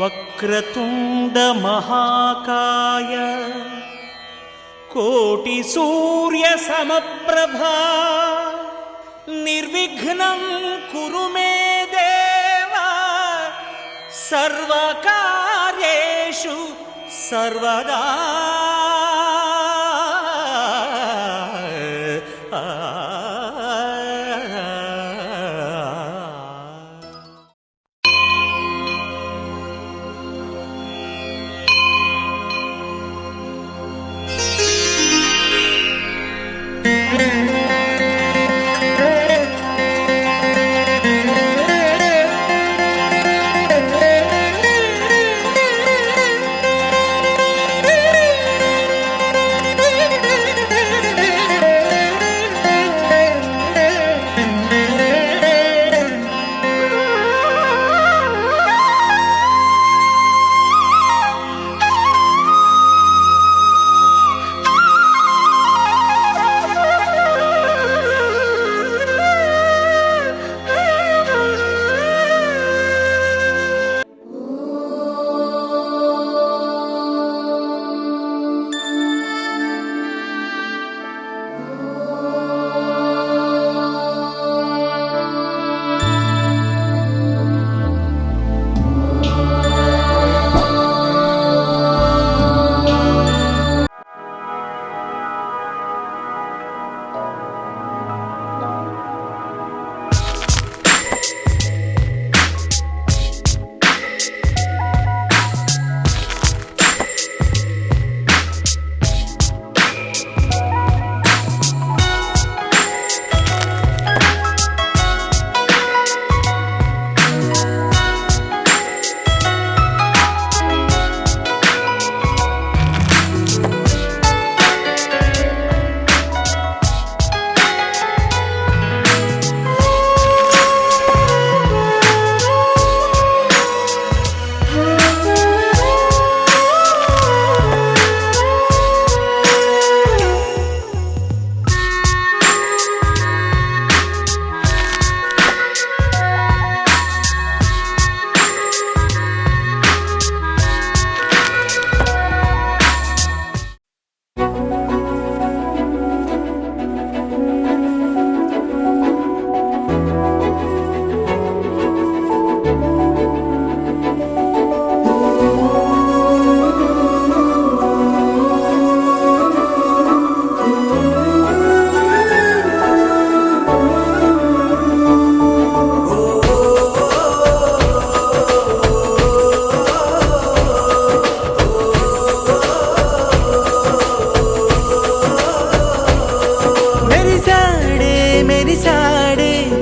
వక్రతుండ మహాకాయ కోటి సూర్య సమప్రభా నిర్విఘ్నం కురు మే దేవ సర్వకార్యేషు సర్వదా.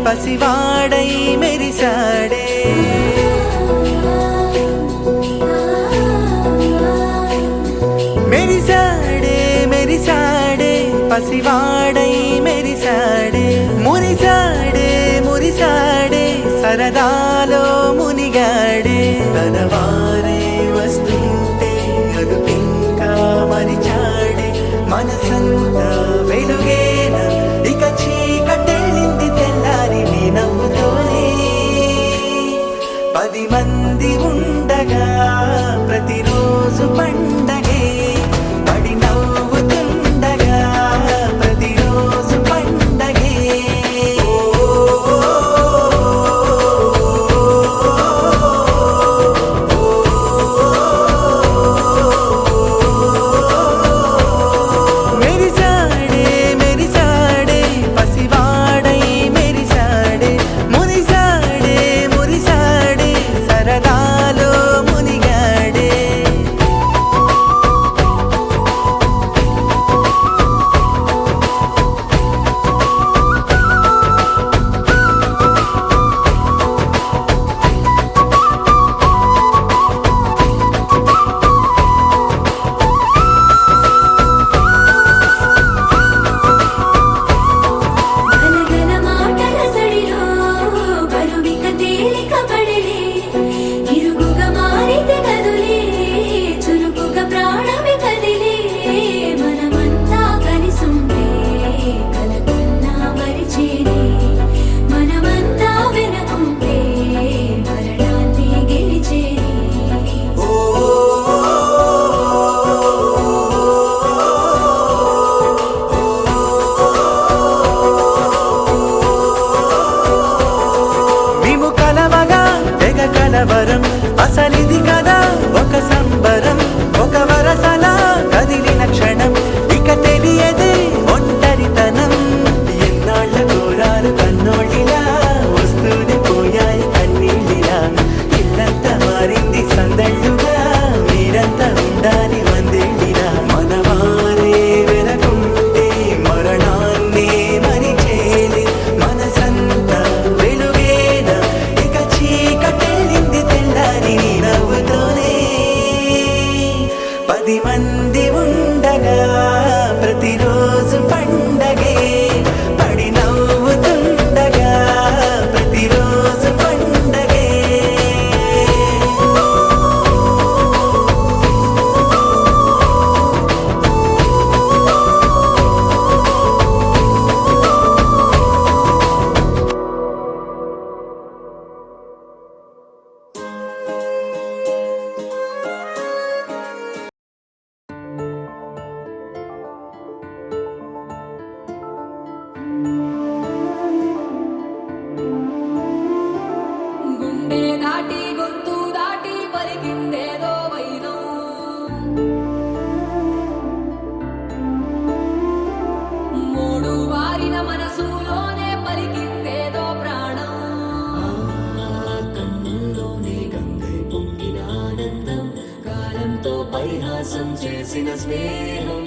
పసివాడై మెరిసాడే మెరిసాడే మెరిసాడే పసివాడై మెరిసాడే మురిసాడే మురిసాడే సరదాలో మునిగాడే తనవారే వస్తుంటే అదుపింకా మరిచాడే మనసంతా వెలుగేనా ఇక చీకటెళ్ళింది తెల్లారి నీ నవ్వుతోనే 10 మంది ఉండగా ప్రతిరోజు పండగే పడి నవ్వుతుండగా ప్రతిరోజు పండగే మెరిసాడే మెరిసాడే పసివాడై మెరిసాడే మురిసాడే మురిసాడే సరదా కలవరం అసలిది కదా ఒక సంబరం ఒక వరసలా కదిలిన క్షణం ఇక తెలియదే ఒంటరితనం ఎన్నాళ్ళ కోరాలు కన్నోళ్ళిలా వస్తూనే పోయాయి కన్నీళ్ళిలా ఇల్లంతా మారింది సందళ్ళుగా మీరంతా ఉండాలి వందేళ్ళిలా మనవారే వెనకుంటే మరణాన్నే మరిచేలే మనసంతా వెలుగేన ఇక చీకటెళ్ళింది తెల్లారి నీ నవ్వుతోనే 10 మంది ఉండగా ప్రతిరోజు పండగే పడి నవ్వుతుండగా ప్రతిరోజు పండగే గుండె దాటి గొంతు దాటి పలికిందేదో వైనం మూడు వారిన మనసులోనే పలికిందేదో ప్రాణం కన్నుల్లోనే గంగై పొంగిన ఆనందం కాలంతో పరిహాసం చేసిన స్నేహం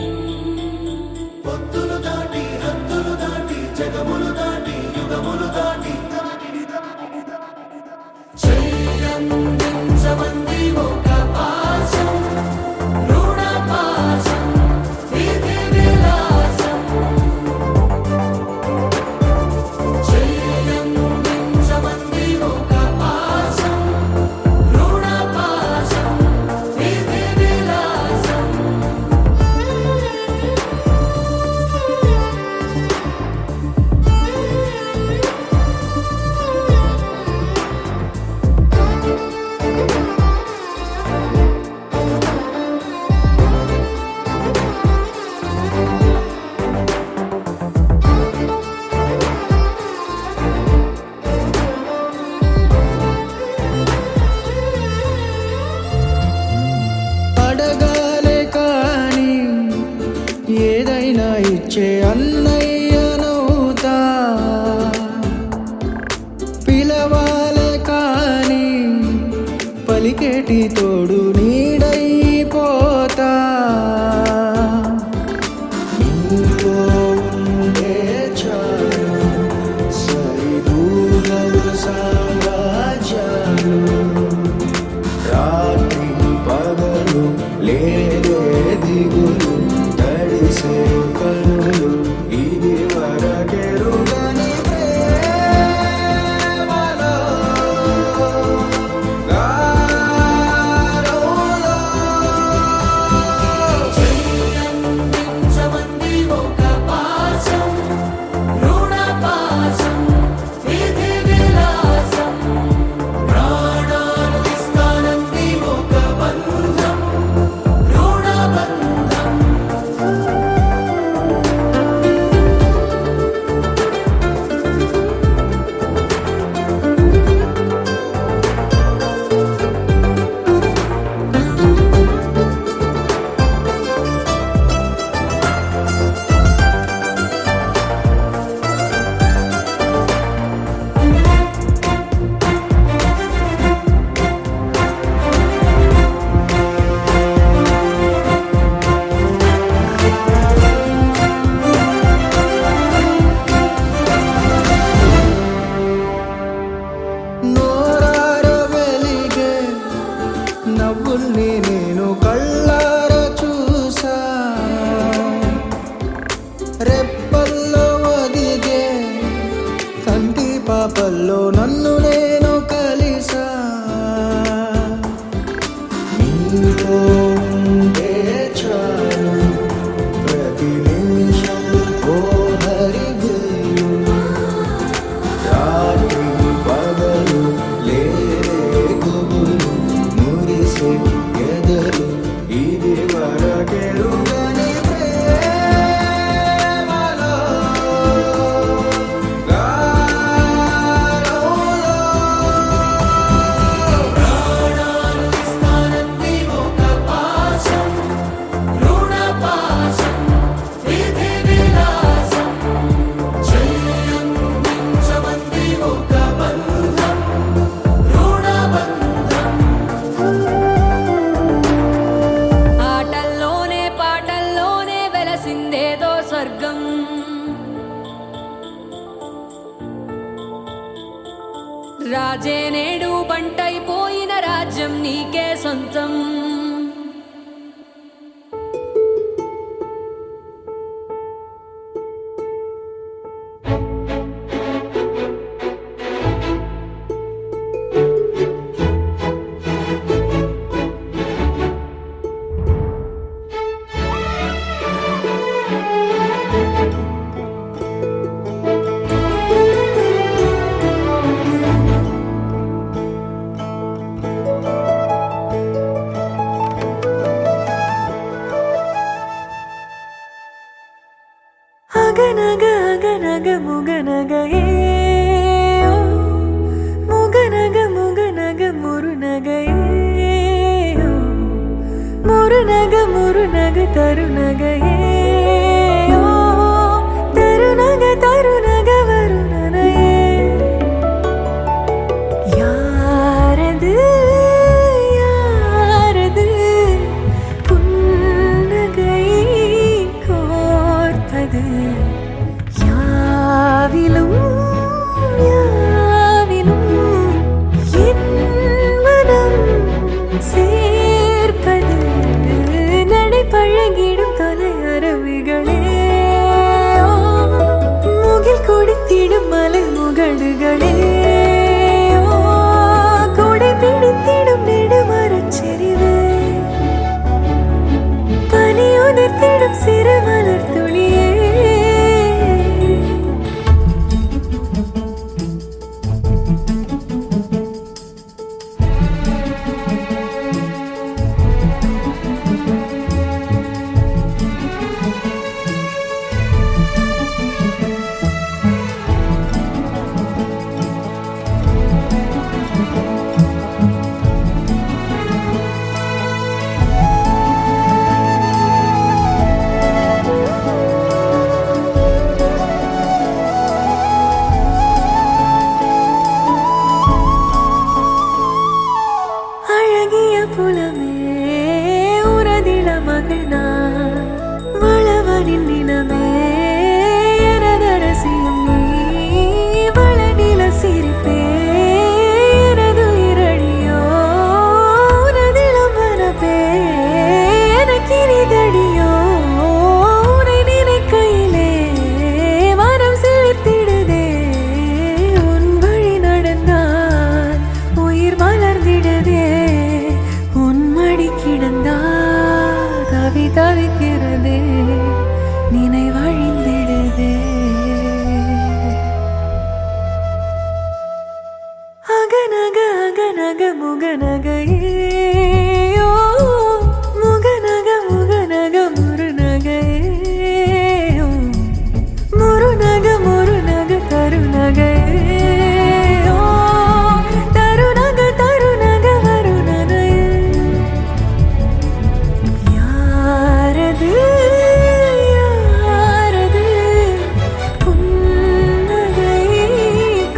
భక్తులు దాటి హద్దులు దాటి జగములు దాటి యుగములు దాటి చెయ్యందించమంది ఒక పాశం రుణ పాశం విధి విలాసం చెయ్యందించమంది ఒక పాశం రుణ పాశం విధి విలాసం అడగాలే కాని ఏదైనా ఇచ్చే అన్నయ్యనవుతా పిలవాలే కాని పలికేటి తోడు నీడైపోతా నీతో ఉండే చాలు సరిదూగలు సామ్రాజ్యాలు రాత్రి పగలు లేదే దిగులు తడిసే కనులు ఇది వరకెరుగని ప్రేమలో గారోలో చెయ్యందించమంది ఒక పాశం రుణ పాశం విధి విలాసం ప్రాణాలు ఇస్తానంది ఒక బంధం రుణ బంధం నోరార వెలిగే నవ్వుల్ని నేను కళ్ళార చూసా రెప్పల్లో ఒదిగే కంటి పాపల్లో నన్ను నేను కలిసా నీతో ఉండే చాలు ప్రతి నిమిషం ఓ హరివిల్లు రాత్రి పగలు లేరే గుబులు మురిసే ఎదలు ఇది వరకెరుగని ప్రేమలో గారోలో రాజే నేడు బంటైపోయిన రాజ్యం నీకే సొంతం. అగనగ అగనగ ముగనగ ఏ ఓ, ముగనగ ముగనగ మురునగ ఏ ఓ, మురునగ మురునగ తరునగ ఏ ఓ, తరునగ తరునగ వరుణన ఏ யாரது யாரது புன்னகை கோர்ப்பது யாவிலும் யாவிலும் என் மனம் சேர்ப்பது நடை பழகிடும் தொலை அரவிகளே முகில் கொடுத்திடும் மலை முகடுகளே கொடை பிடித்திடும் நெடுமரச் செறிவே பனி உதிர்த்திடும் சிறு மலர் துளியே அழகிய புலமே உரதில மகிழ்நா வளவனின் நிலமே எனதரசியும் நீ வளநில சிரிப்பே எனது இரடியோ உனதிலம் வரப்பே எனக்கிரிதடியோ உனை நினைக்கையிலே மனம் சிலிர்த்திடுதே உன் வழி நடந்தால் உயிர் மலர்ந்திடுதே உன் மடி கிடந்தால் தவி தவிக்கிறதே நினைவழிந்திடுதே அகநக அகநக முகநக ஏ ஓ, முகநக முகநக முருநக ஏ ஓ, முருநக முருநக தருநக ஏ ஓ, தருநக தருநக வருணன ஏ யாரது யாரது புன்னகை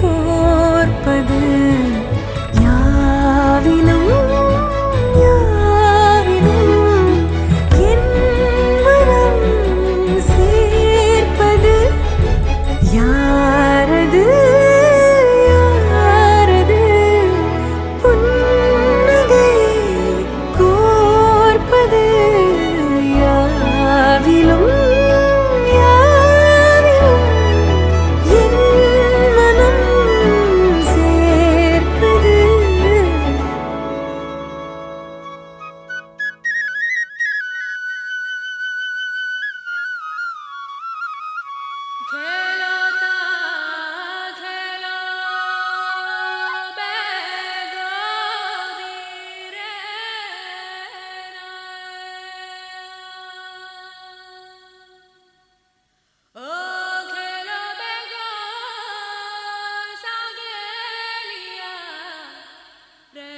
கோர்ப்பது யாவிலும் யாவிலும் என் மனம் சேர்ப்பது யாரது யாரது புன்னகை கோர்ப்பது யாவிலும் யாவிலும் என் மனம் சேர்ப்பது. खेलता खेलो बेगोदी रे ओ खेलो बेगो सागेलिया रे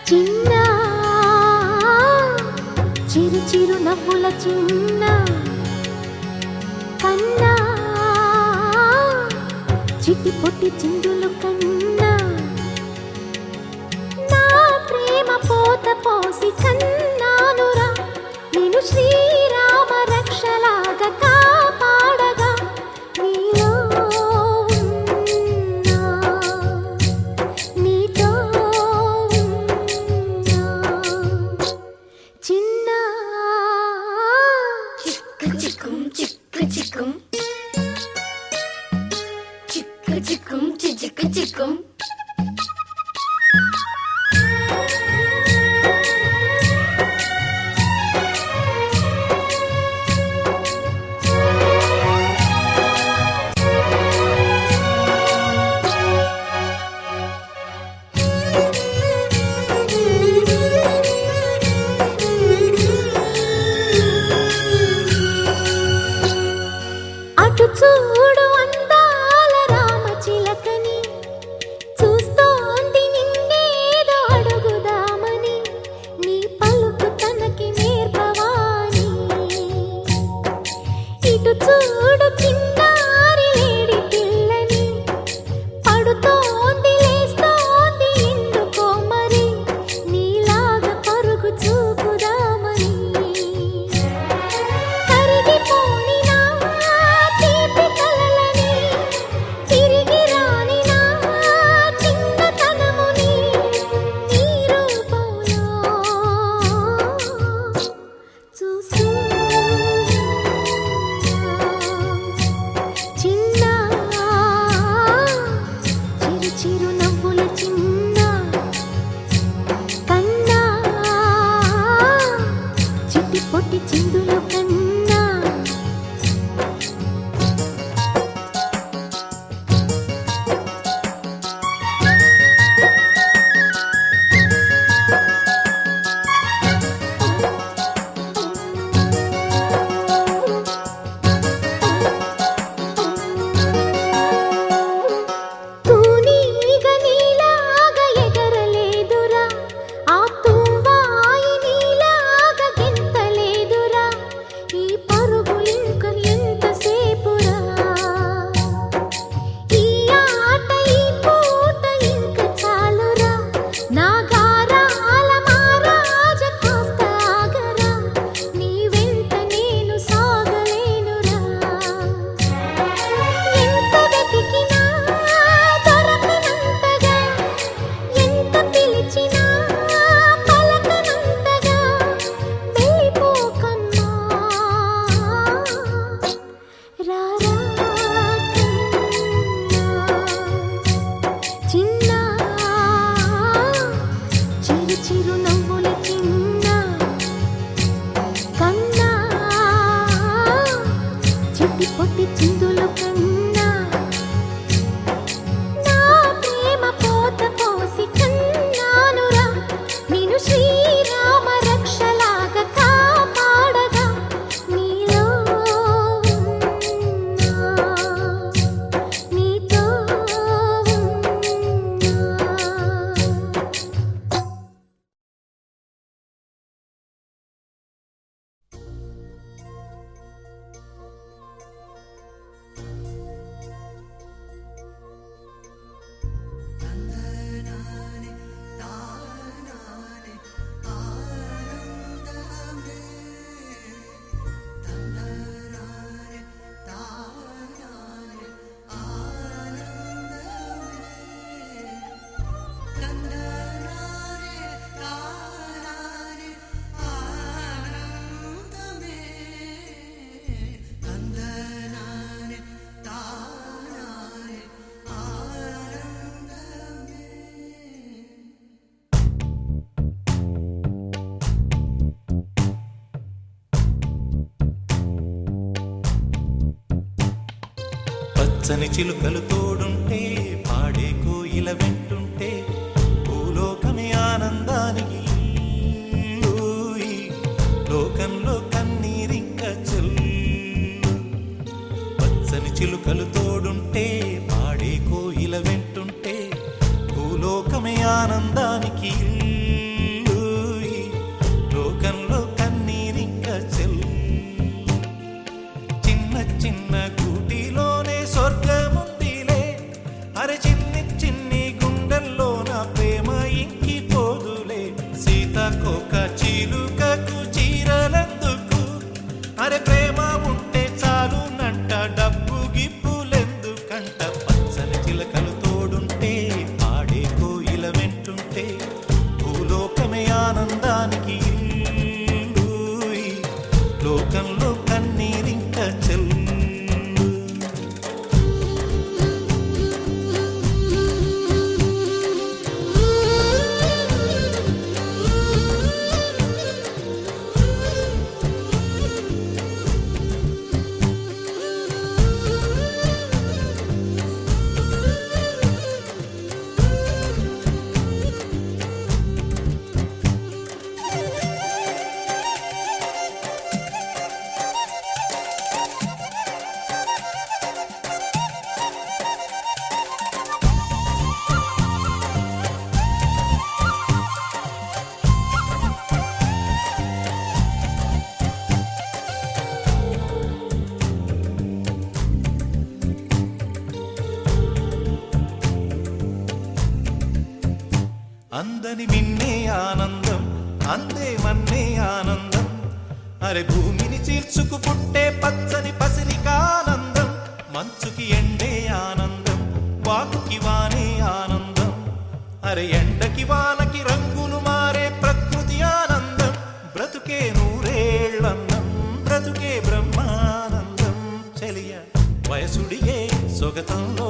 చిన్న చిరు చిరు నవ్వుల చిన్న కన్నా చిట్టి పొట్టి చిందులు కన్నా నా ప్రేమ పోత పోసి కన్నానురా నేను శ్రీరామ రక్షలాగా కాపాడగా నీలో ఉన్నా, నీతో ఉన్నా. చిన్న చిక్కు చిక్కుం చిక్కు చిక్కుం చిక్కు చిక్కుం చిక్కు చిక్కుం అటు చూడు అందాల రామచిలకని చూస్తోంది నిన్నేదో అడుగుదామని నీ పలుకు తనకి నేర్పవాని ఇటు చూడు చిన్నారి లేడి పిల్లని పడుతోంది లేస్తోంది ఎందుకో మరి నీలాగా పరుగు చూపుదామని కరిగిపోని నా తీపి కలలని తిరిగి రాని నా చిన్నతనముని నీ రూపంలో చిన్న చిరు చిరు నవ్వుల చిన్న కన్నా చిట్టి పొట్టి చిందులు కన్నా తూనీగ నీలాగా ఎగరలేదురా ఆ తువ్వాయి నీలాగా గెంతలేదురా ఈ పరుగు ఇంక ఎంతసేపురా ఈ ఆట ఈ పూట ఇంక చాలురా నా గారాల మారాజ కాస్త ఆగరా నీ వెంట నేను సాగలేనురా ఎంత వెతికినా దొరకనంతగా ఎంత పిలిచినా పలకనంతగా వెళ్ళిపోకమ్మా రారా చిన్న చిరు చిరు నవ్వుల చిన్న కన్నా చిట్టి పొట్టి చిందులు కన్నా నా ప్రేమ పోత పోసి కన్నానురా నేను శ్రీరామ రక్షలాగా కాపాడగా నీలో ఉన్నా, నీతో ఉన్నా. పచ్చని చిలుకలు తోడుంటే పాడే కోయిల వెంటుంటే భూలోకమే ఆనందానికి ఇల్లు. లోకంలో కన్నీరింక చెల్లు. పచ్చని చిలుకలు తోడుంటే పాడే కోయిల వెంటుంటే భూలోకమే ఆనందానికి ఇల్లు. లోకంలో కన్నీరింక చెల్లు. చిన్న చిన్న గూటిలోనే స్వర్గముందిలే అందని మిన్నే ఆనందం, అందే మన్నే ఆనందం. అరే భూమిని చీల్చుకు పుట్టే పచ్చని పసిరికానందం. మంచుకి ఎండే ఆనందం, వాకుకి వానే ఆనందం. అరే ఎండకి వానకి రంగులు మారే ప్రకృతి ఆనందం. బ్రతుకే నూరేళ్ళన్నం, బ్రతుకే బ్రహ్మానందం. చెలియ వయసుడిగే సొగతంలో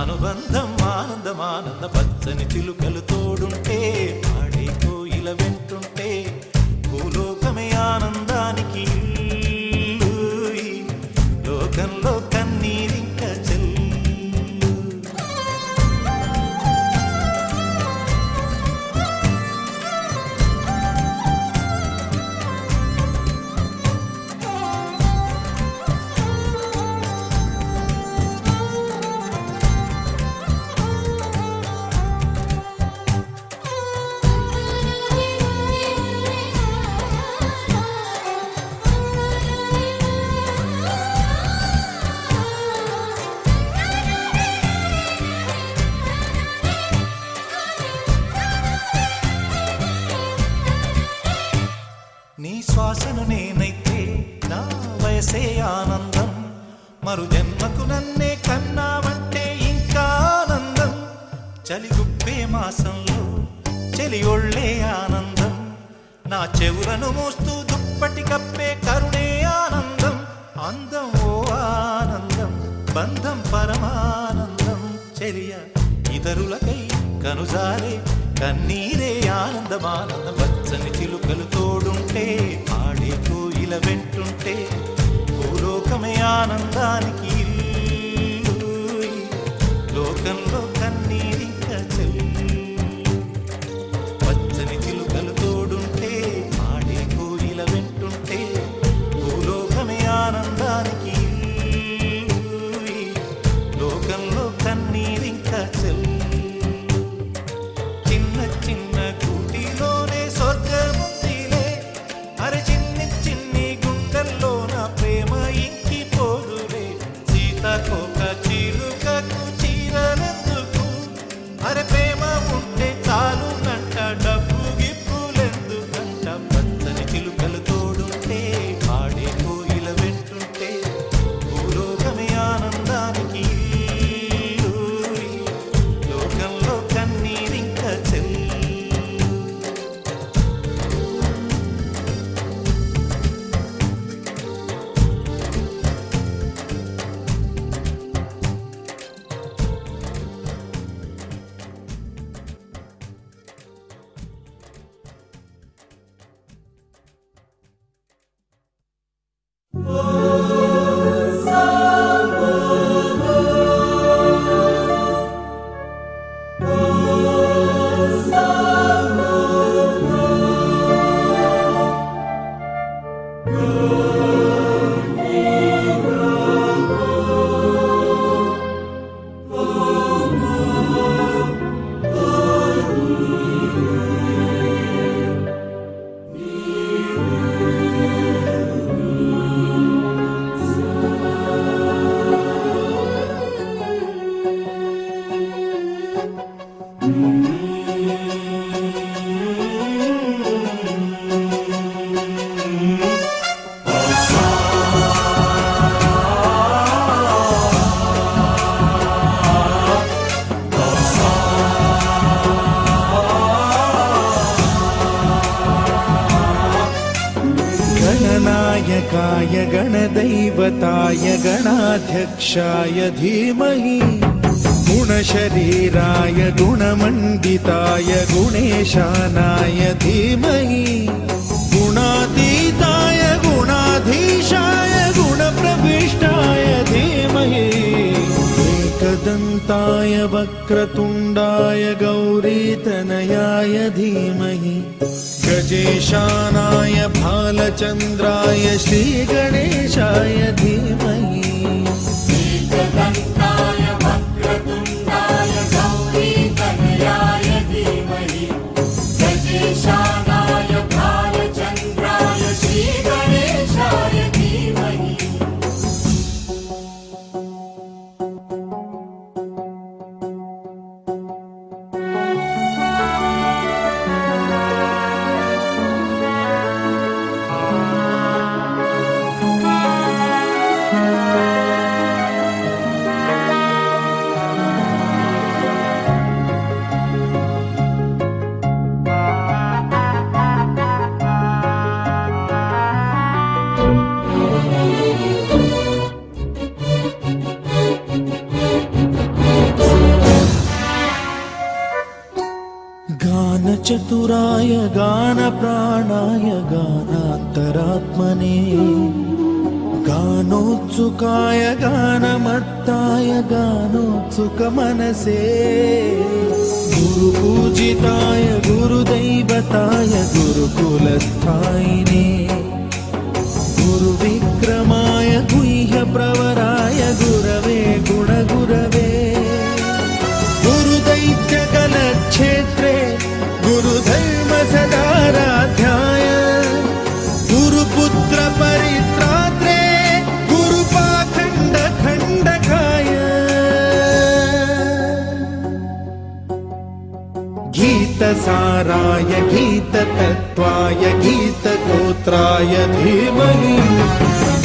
అనుబంధం ఆనందం ఆనంద. పచ్చని చిలుకలు తోడుంటే పాడే కోయిల వెంటుంటే భూలోకమే ఆనందానికి ఇల్లు. ఈ లోకంలో కన్నీరింక చెల్లు. నీ శ్వాసను నేనైతే నా వయసే ఆనందం. మరు జన్మకు నన్నే కన్నావంటే ఇంకా ఆనందం. చలిగుప్పే మాసంలో చెలి ఒళ్ళే ఆనందం. నా చెవులను మోస్తూ దుప్పటి కప్పే కరుణే ఆనందం. అందం ఓ ఆనందం, బంధం పరమానందం. చెలియ ఇతరులకై కనుజారే కన్నీరే ఆనందమానందం. పచ్చని చిలుకలు తోడుంటే ఆడే కోయిల వెంటుంటే భూలోకమే ఆనందానికి ఇల్లు. లోకంలో కన్నీరింక చెల్లు. పచ్చని చిలుకలు తోడుంటే ఆడే కోయిల వెంటుంటే భూలోకమే ఆనందానికి ఇల్లు. లోకంలో కన్నీరింక చెల్లు. చిన్న చిన్న కూటిలోనే స్వర్గముందిలే. అరే చిన్ని చిన్ని గుండెల్లో నా ప్రేమ ఇంకి పోదులే. సీతకోక చిలుకకు చీరలెందుకు? అరే ప్రేమ ఉంటే చాలు నంట, డబ్బు గిప్పులెందుకంట. పచ్చని చిలుకలు తోడుంటే పాడే కోయిల వెంటుంటే భూలోకమే ఆనందానికి ఇల్లు. లోకంలో కన్నీరింక చెల్లు. गणनायकाय गणदैवताय गणाध्यक्षाय धीमहि गुणशरीराय गुणमण्डिताय गुणेशानाय धीमहि गुणातीताय गुणाधीशाय गुणप्रविष्टाय धीमहि एकदन्ताय वक्रतुण्डाय गौरीतनयाय धीमहि गजेशानाय भालचन्द्राय श्रीगणेशाय धीमहि एकदन्ताय वक्रतुण्डाय गौरीतनयाय धीमहि गजेशानाय भालचन्द्राय श्रीगणेशाय धीमहि చతురాయ గాన ప్రాణాయ గానాంతరాత్మనే గానోత్సుకాయ గానమత్తాయ గానోత్సుక మనసే గురు పూజితాయ గురుదైవతాయ గురుకులస్థాయినే గురు విక్రమాయ గుహ్య ప్రవరాయ గురవే గుణగురవే గురుదైత్య కలక్షేత్రే గురుధర్మ సదారాధ్యాయ గురుపుత్ర పరిత్రాత్రే గురుపాఖండ ఖండకాయ గీతసారాయ గీతతత్వాయ గీతగోత్రాయ ధీమహి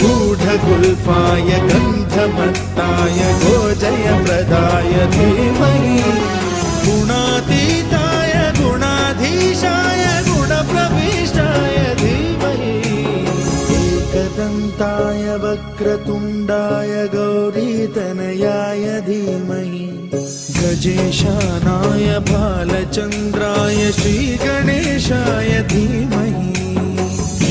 గూఢగుల్ఫాయ గంధమత్తాయ గోజయప్రదాయ ధీమహి గుణాతీతాయ గుణాధీశాయ గుణప్రవిష్టాయ ధీమహి एकदन्ताय वक्रतुण्डाय गौरीतनयाय धीमहि गजेशानाय बालचन्द्राय श्रीगणेशाय धीमहि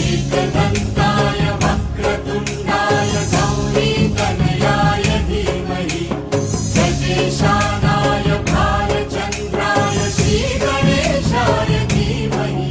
एकदन्ताय वक्रतुण्डाय गौरीतनयाय धीमहि गजेशानाय भालचन्द्राय श्रीगणेशाय धीमहि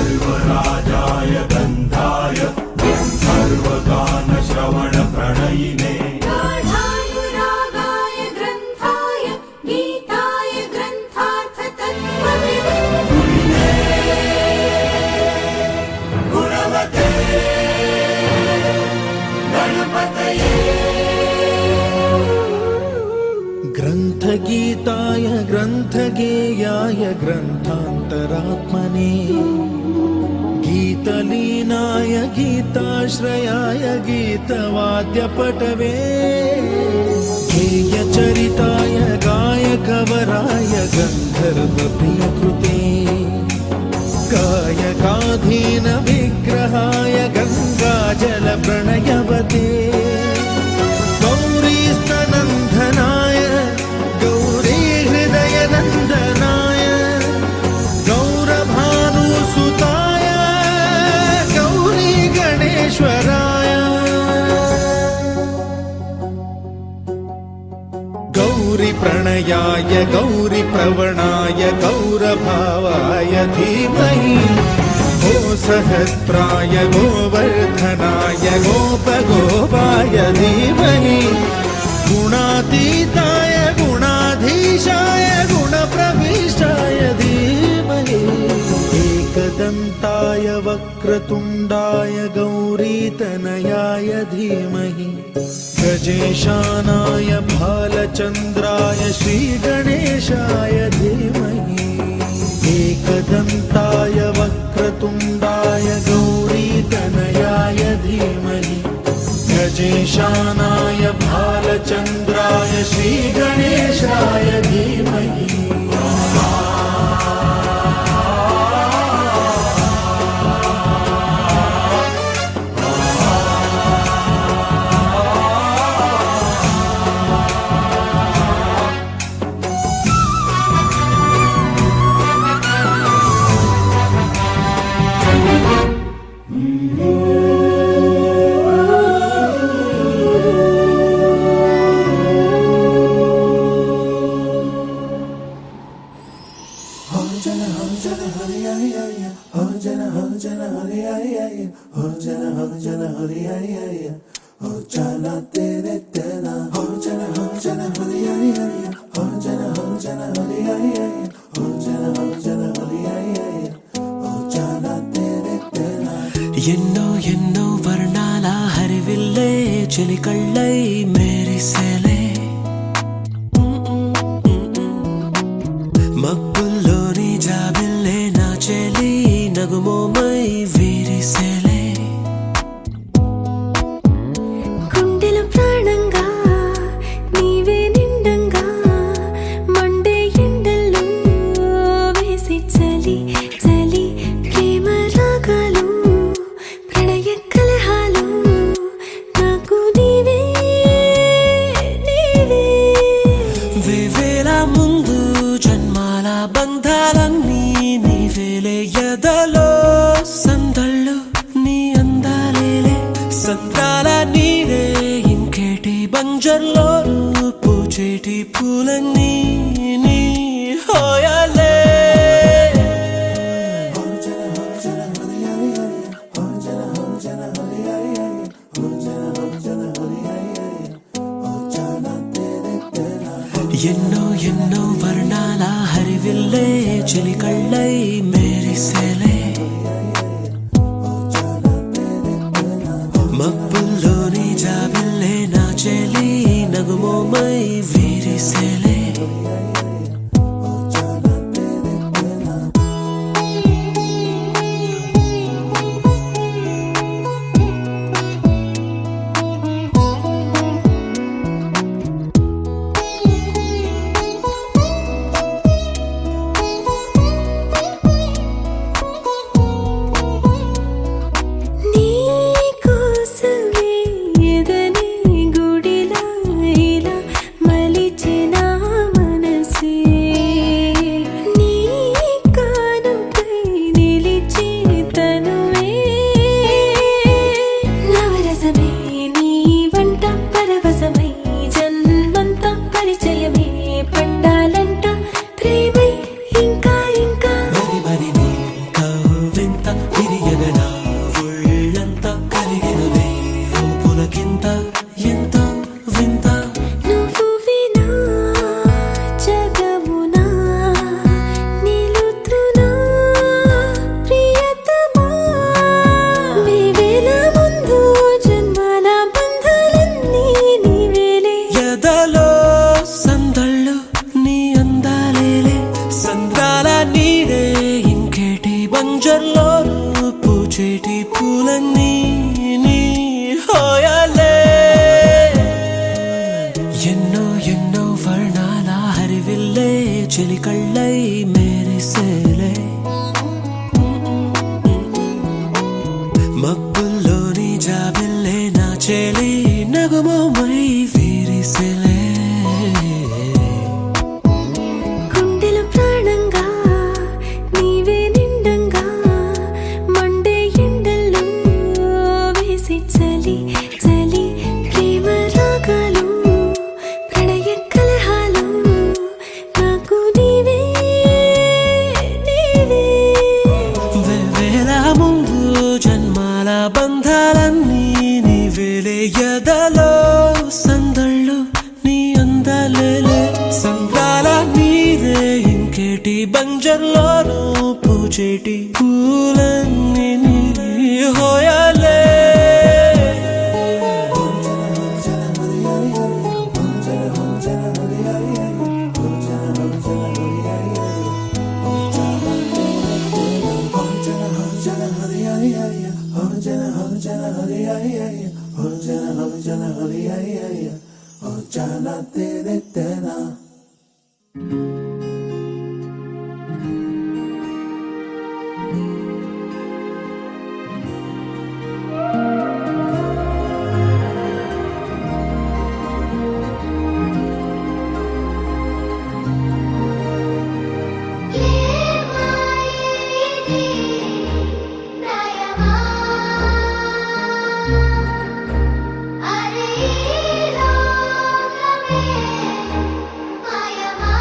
सर्वराजाय गन्धाय सर्वगानश्रवणप्रणयिने गाढानुरागाय ग्रन्थाय गीताय ग्रन्थार्थतत्त्वविदे गुणवते गणपतये ग्रन्थगीताय ग्रन्थगेयाय ग्रन्थान्तरात्मने गीतलीनाय गीताश्रयाय गीतवाद्यपटवे गेयचरिताय गायकवराय गन्धर्वप्रियकृते गायकाधीन विग्रहाय गङ्गाजलप्रणयवते गौरीस्तनन्दनाय गौरीहृदयनन्दनाय गौरभानुसुताय गौरी गणेश्वराय गौरीप्रणयाय गौरीप्रवणाय गौरभावाय धीमहि गो सहस्राय गोवर्धनाय गोपगोपाय धीमहि गुणातीताय गुणाधीशाय गुणप्रविष्टाय धीमहि एकदन्ताय वक्रतुण्डाय गौरीतनयाय धीमहि गजेशानाय भालचन्द्राय श्रीगणेशाय धीमहि एकदन्ताय वक्रतुण्डाय गौरीतनयाय धीमहि गजेशानाय भालचन्द्राय श्रीगणेशाय धीमहि ఎన్నో ఎన్నో వర్ణాల హరివిల్లే చిలికళ్ళై మేరిసేలే మబ్బుల్లోని జాబిల్లే నా చెలి నగుమోమై వీరిసేలే గుండెలో ప్రాణంగా పూలన్నీ నీ హోయాలే ఎన్నో ఎన్నో వర్ణాల హరివిల్లే చెలికళ్ళై మేరిసేలే మబ్బుల్లోని జాబిల్లే నా చెలి నగుమోమై వీరిసేలే నీ కోసమే ఎదని గుడిలా ఇలా మలిచిన మనసే నీ కానుకై నిలిచి తనువే నవరసమే నీ వంట పరవశమై జన్మంతా పరిచయమే పండాలంట ప్రేమై ఇంకా ఇంకా మరి మరి నీ కవ్వింత తిరియగనా ఒళ్ళంతా కలిగినవే పులకింత ఎంత వింత నువ్వు వినా జగమునా నిలుతునా ప్రియతమా వేవేల ముందు జన్మల బంధాలన్నీ నీవేలే ఎదలో సందళ్ళు నీ అందాలేలే సంద్రాల నీడే ఇంకేటి బంజర్లోను పూచేటి పూలన్నీ నీ హోయాలే ఎన్నో ఎన్నో వర్ణాల హరివిల్లే చెలికళ్ళై మేరిసేలే మబ్బుల్లోని జాబిల్లే నా చెలి నగుమోమై వీరిసేలే గుండెలో ప్రాణంగా నీవే నిండంగా మండే ఎండల్లో వేసి చలి చలి ప్రేమ రాగాలు ప్రణయ కలహాలు నాకు నీవే నీవే వేవేల ముందు జన్మాల బంధాలన్నీ నీవేలే ఎదలో సందళ్ళు నీ అందాలేలే సంద్రాల నీరే ఇంకేటి బంజర్లోను పూచేటి పూలన్నీ నీ హోయాలే అరే లోకమే మాయమా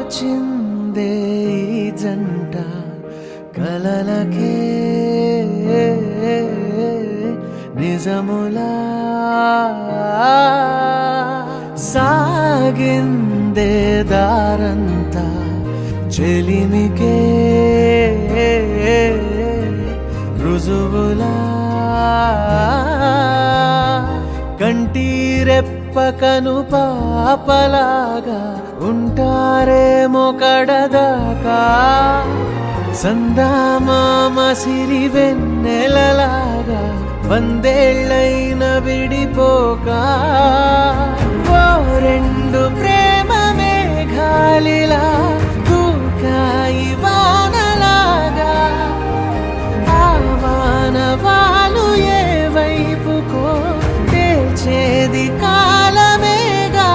మార్చిందే ఈ జంట కలలకే నిజములా సాగిందే దారంతా చెలిమికే రుజువులా కంటిరెప్పకను పాపలాగా ఉంటారేమో కడదాకా సందామామ సిరి వెన్నెలలాగా వందేళ్ళైన విడిపోక ఓ రెండు ప్రేమ మేఘాలిలా దూకాయి వానలాగా ఆ వానవాలు ఏ వైపుకో తేల్చేది కాలమేగా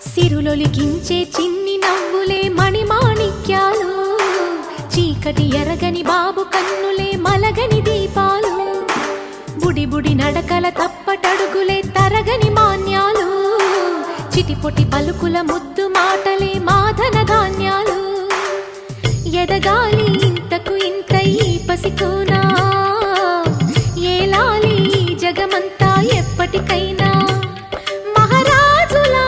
సిరులొలికించే చిన్ని నవ్వులే మణిమాణిక్యాలు చీకటి ఎరగని బాబు కన్నులే మలగని దీపాలు బుడి బుడి నడకల తప్పటడుగులే తరగని మాన్యాలు చిటిపొటి పలుకుల ముద్దు మాటలే మాధన ధాన్యాలు ఎదగాలి ఇంతకు ఇంత ఈ పసికోనా ఏలాలి జగమంతా ఎప్పటికైనా మహారాజులా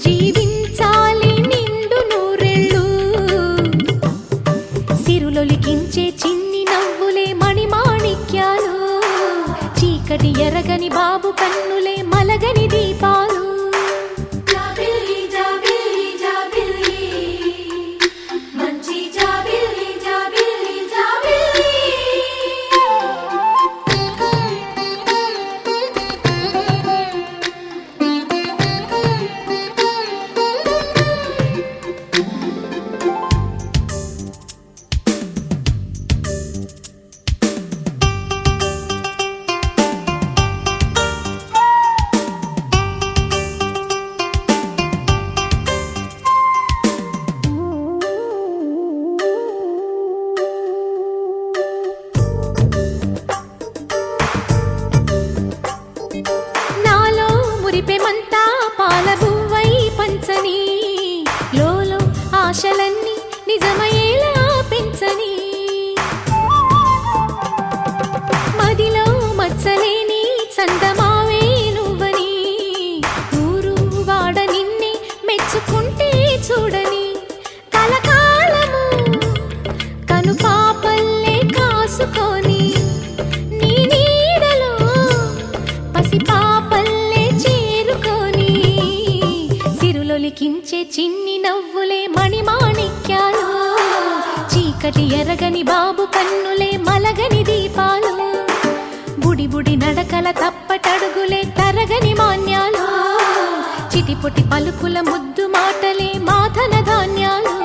జీవించాలి నిండు నూరెళ్ళు సిరులొలికించే చిన్ని నవ్వులే మణిమాణిక్యాలు చీకటి ఎరగని బాబు కన్నులే మలగని దీపాలు జాబిల్లి జాబిల్లి జాబిల్లి మంచి జాబిల్లి జాబిల్లి జాబిల్లి మురిపెమంతా పాలబువ్వై పంచని లోలో ఆశలన్నీ నిజమయ్యేలా పెంచని మదిలో మచ్చలేని చందమావే నువ్వని ఊరు వాడ నిన్నే మెచ్చుకుంటే చూడని కలకాలము కను పాపల్లే నవ్వులే మణిమాణిక్యాలు చీకటి ఎరగని బాబు కన్నులే మలగని దీపాలు బుడి బుడి నడకల తప్పటడుగులే తరగని మాన్యాలు చిటిపొటి పలుకుల ముద్దు మాటలే మాధన ధాన్యాలు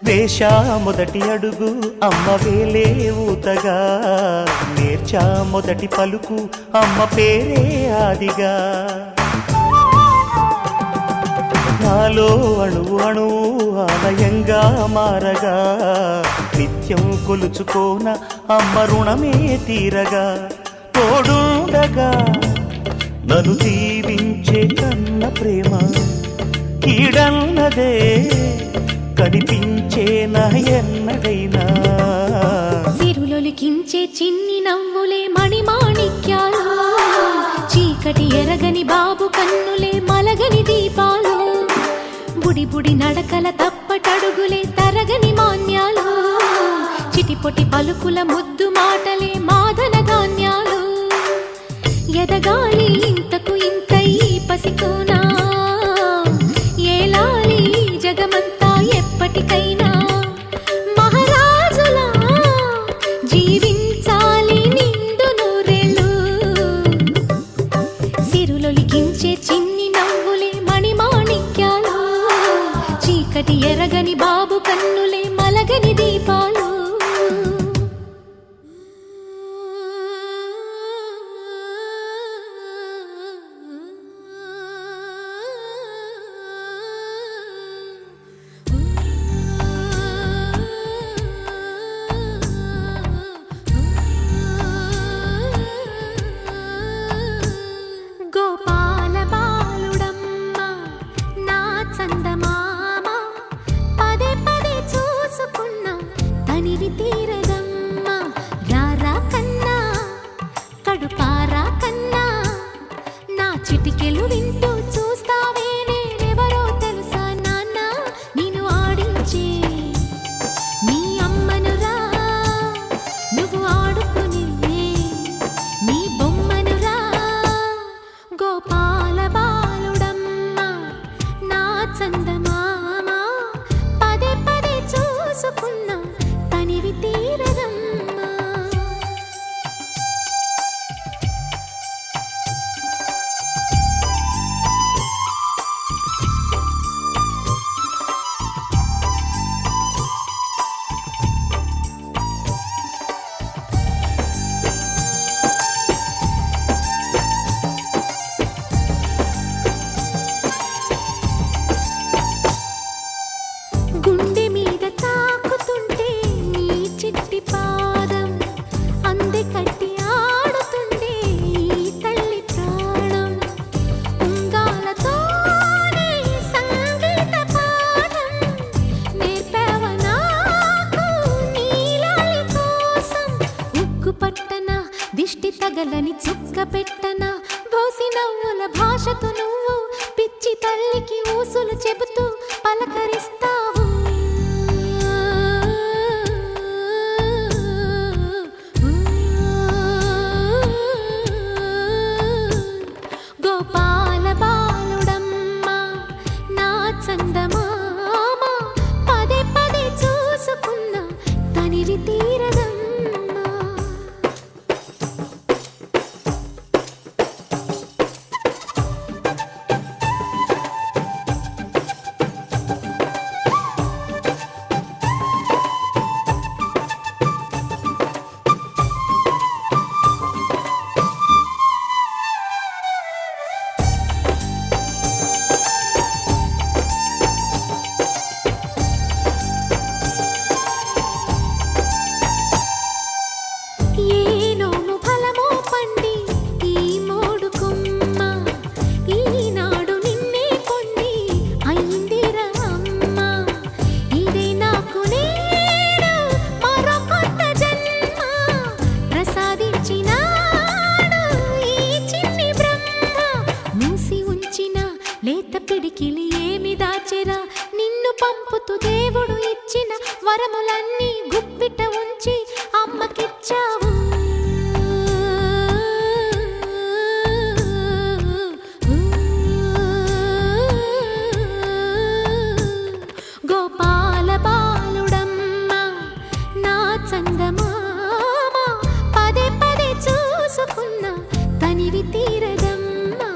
వేశా మొదటి అడుగు అమ్మ వేలే ఊతగా నేర్చా మొదటి పలుకు అమ్మ పేరే ఆదిగా నాలో అణువు అణువు ఆలయంగా మారగా నిత్యం కొలుచుకోన అమ్మ రుణమే తీరగా తోడుండగా నన్ను దీవించే కన్న ప్రేమ కీడన్నదే కనిపించేనా ఎన్నడైనా సిరులొలికించే చిన్ని నవ్వులే మణిమాణిక్యాలు చీకటి ఎరగని బాబు కన్నులే మలగని దీపాలు బుడి బుడి నడకల తప్పటడుగులే తరగని మాన్యాలు చిటిపొటి పలుకుల ముద్దు మాటలే మాధన ధాన్యాలు ఎదగాలి ఇంతకు ఇంతై పసికోనా ఏలాలి జగమంతా ఎప్పటికైనా మహారాజులా జీవించాలి నిండు నూరేళ్ళు సిరులొలికించే చిన్ని నవ్వులే మణిమాణిక్యాలు చీకటి ఎరగని బాబు కన్నులే మలగని దీపాలు గోపాల బాలుడమ్మ నా చందమామ పదే పదే చూసుకున్న తనివి తీరదమ్మ రారా కన్నా కడుపారా కన్నా నా చిటికెలు వింటూ చూస్తావే నేనెవరో తెలుసా నాన్న నేను ఆడించే నీ అమ్మనురా నువ్వు ఆడుకునే నీ బొమ్మనురా గోపాల బాలుడమ్మ నా చందమామ పదే పదే చూసుకున్న తనివి తీరదమ్మా గుండె మీద తాకుతుంటే నీ చిట్టి పాదం అందే కట్టి ఆడుతుండే ఈ తల్లి ప్రాణం ఉంగాలతోనే సంగీత పాఠం నేర్పావ నాకు నీలాలి కోసం ఉక్కు పట్టన దిష్టి తగలని చుక్క పెట్టన భోసి నవ్వుల భాషతో నువ్వు పిచ్చి తల్లికి ఊసులు చెబుతూ పలకరిస్తావు గోపాల బాలుడమ్మ నా చందమామ పదే పదే చూసుకున్న తనివి తీరదమ్మా తనివి తీరదమ్మా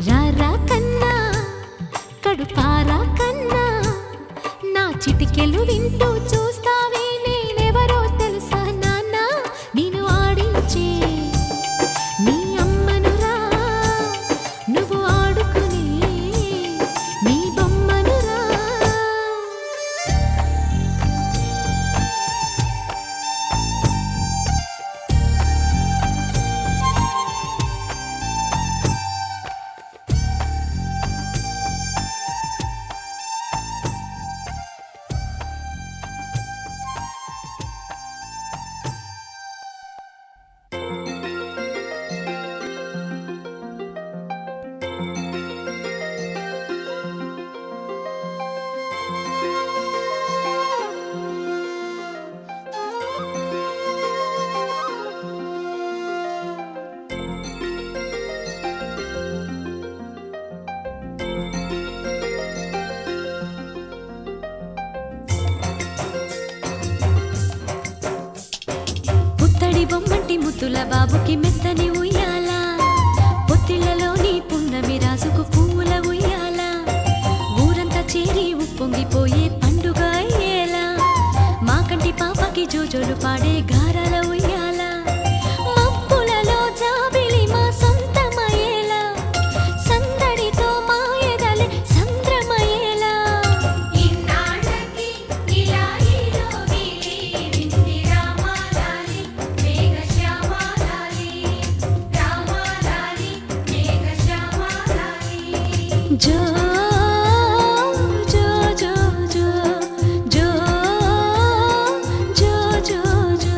రారా కన్నా కడుపారా కన్నా నా చిటికెలు వింటూ చూస్తావే నేనెవరో తెలుసా నాన్న నేను ఆడించే నీ అమ్మనురా నువ్వు ఆడుకునే నీ బొమ్మనురా బొమ్మంటి ముద్దుల బాబుకి మెత్తని ఉయ్యాల పొత్తిళ్లలోని పున్నమి రాజుకు పువ్వుల ఉయ్యాల ఊరంతా చేరి ఉప్పొంగిపోయే పండుగ అయ్యేలా మా కంటి పాపకి జోజోలు పాడే గారాల ఉయ్యాల మబ్బులలో జాబిలి మా సొంతమయ్యేలా సందడితో మా ఎదలే సంద్రమయ్యేలా ఇన్నాళ్ళకి ఇలా ఈలోగిలి వింది రామాలాలి మేఘశ్యామాలాలి రామాలాలి మేఘశ్యామాలాలి జో జో జో జో జో జో జో జో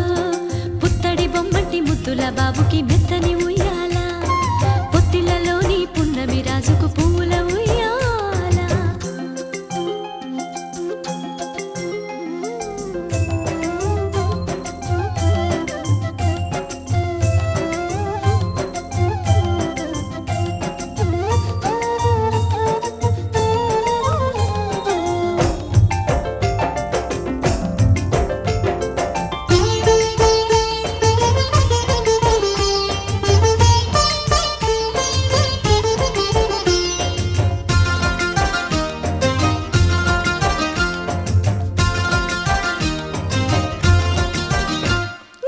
పుత్తడి బొమ్మటి ముద్దుల బాబుకి మెత్తని ఉయ్యాల పొత్తిళ్లలోని పున్నమి రాజుకు పువ్వుల ఉయ్యాల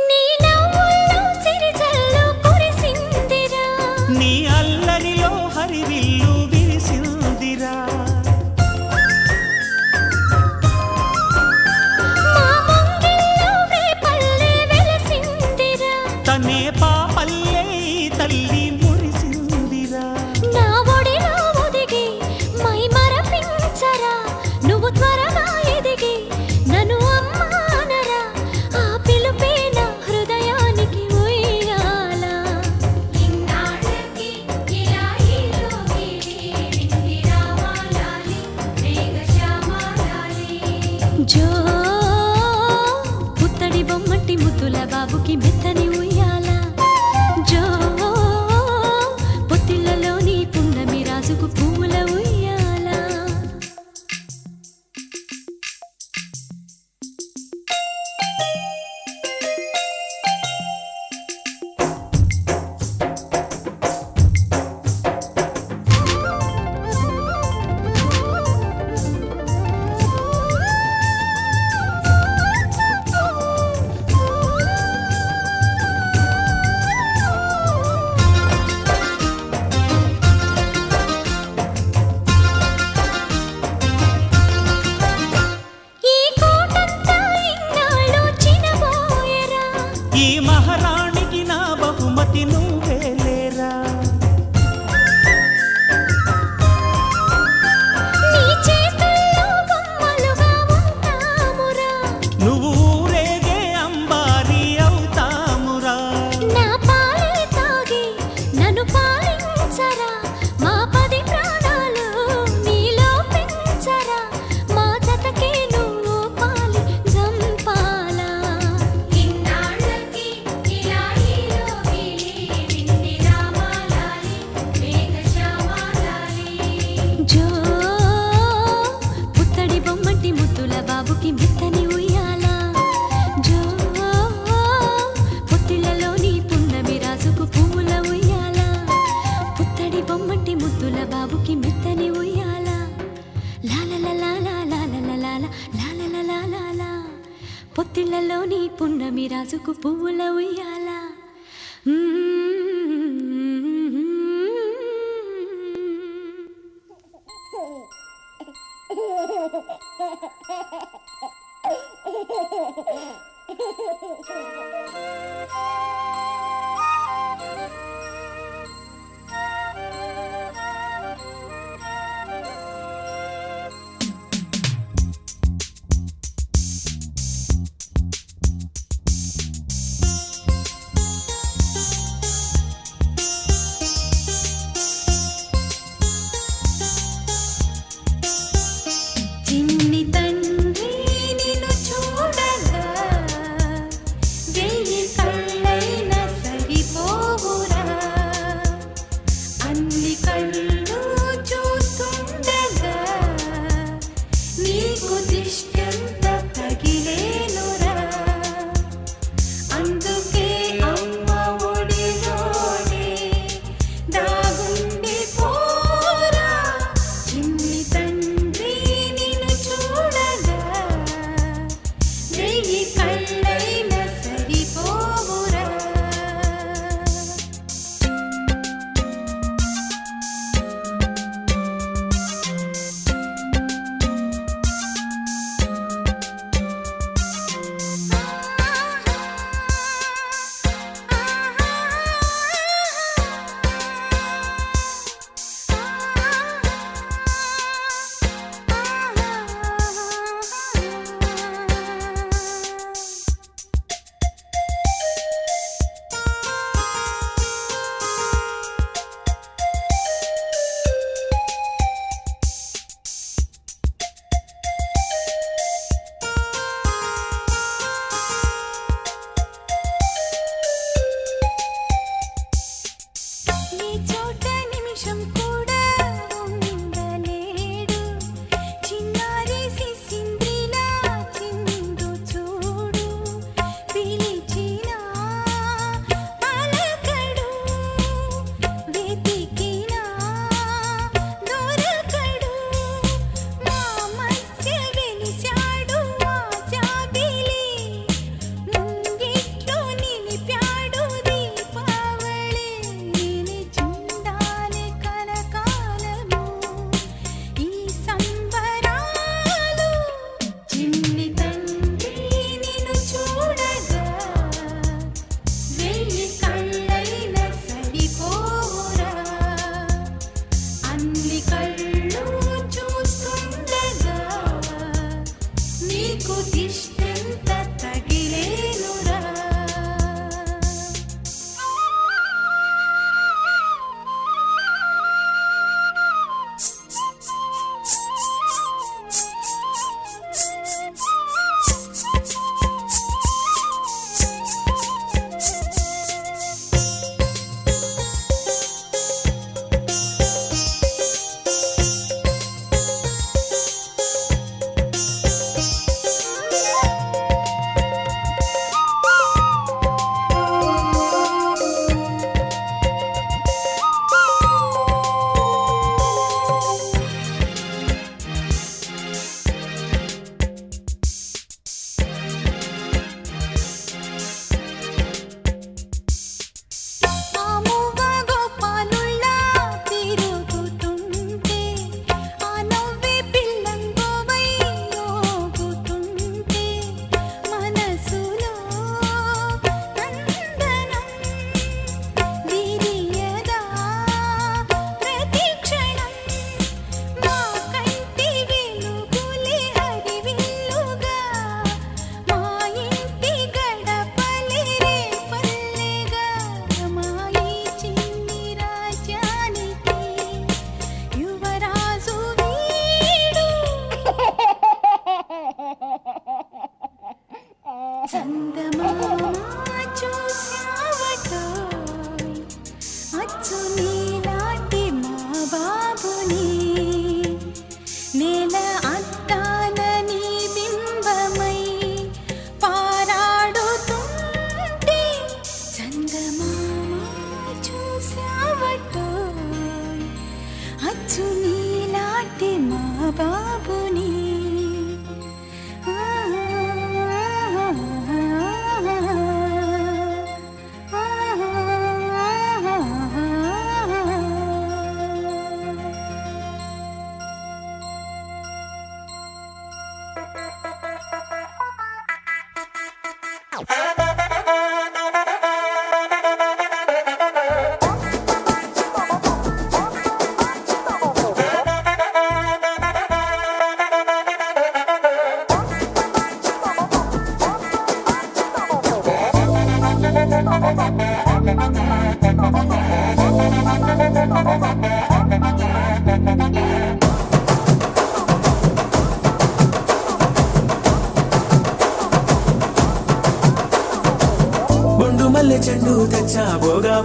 నీ నవ్వుల్లో సిరిజల్లు కురిసిందిరా నీ అల్లరిలో హరివిల్లు విరిసిందిరా మా ముంగిల్లో వేపల్లె వెలసిందిరా తనే పాపల్లే ఈ తల్లి మురిసిందిరా నా ఒడిలో ఒదిగి మై మరపించరా నువ్వు త్వరగా ఎదిగి నన్ను అమ్మానరా ఆ పిలుపే నా హృదయానికి ఉయ్యాల ఇన్నాళ్ళకి ఇలా ఈలోగిలి వింది రామాలాలి మేఘశ్యామాలాలి జో పుత్తడి బొమ్మటి ముద్దుల బాబుకి మెత్తని ఉయ్యాల జో పొత్తిళ్లలోని పున్నమి రాజుకు పువ్వుల ఉయ్యాల ఈ కోటంతా ఇన్నాళ్ళు చినబోయరా ఈ మహారాణికి నా బహుమతి నువ్వే లేరా నీ చేతుల్లో బొమ్మలుగా ఉంటామురా నువ్వు ఊరేగే అంబారి అవుతామురా నా పాలే తాగి నన్ను పాలించరా మా 10 ప్రాణాలు నీలో పెంచరా మా జతకే నువ్వు పాలి జంపాలా ఇన్నాళ్ళకి ఇలా ఈలోగిలి వింది రామాలాలి మేఘశ్యామాలాలి జో పుత్తడి బొమ్మటి ముద్దుల బాబుకి మెత్తని ఉయ్యాల జో పొత్తిళ్లలోని పున్నమి రాజుకు పువ్వుల ఉయ్యాల పున్నమి రాజుకు పువ్వుల ఉయ్యాల చిన్ని తండ్రి నిన్ను చూడగా వెయ్యి కళ్ళైన సరిపోవురా అన్ని కళ్ళు చూస్తుండగా నీకు దిష్టంత తగిలేనురా అందుకే అమ్మ ఒడిలోనే దాగుండి పోరా చిన్ని తండ్రి నిన్ను చూడగా వెయ్యి కళ్ళైన సరిపోవురా ఈ చోట నిమిషం కూడా ఉండలేడు చిన్నారి సిసింద్రిలా చిందు చూడు పిలిచినా పలకడు వెతికినా దొరకడు మా మధ్య వెలిశాడు ఆ జాబిలి ముంగిట్లో నిలిపాడు దీపావళి నిలిచుండాలి కలకాలము ఈ సంబరాలు చిన్ని తండ్రి నిన్ను చూడగా వెయ్యి కళ్ళైన సరిపోరా అన్ని కళ్ళు చూస్తుండగా నీకు దిష్టంత తగిలేనురా ఆముగా గోపాలుల్లా తిరుగుతుంటే ఆ నవ్వే పిల్లంగోవై యోగుతుంటే మనసులో నందనం విరియదా ప్రతి క్షణం మా కంటి వెలుగులే హరివిల్లుగా మా ఇంటి గడపలే రేపల్లెగా మా ఈ చిన్ని రాజ్యానికి యువరాజు వీడు చందమామ చూశావటోయ్ అచ్చు నీలాంటి మా బాబుని నేల అద్దాన నీ బింబమై పారాడుతుంటే చందమామ చూశావటోయ్ అచ్చు నీలాంటి మా బాబుని ఆ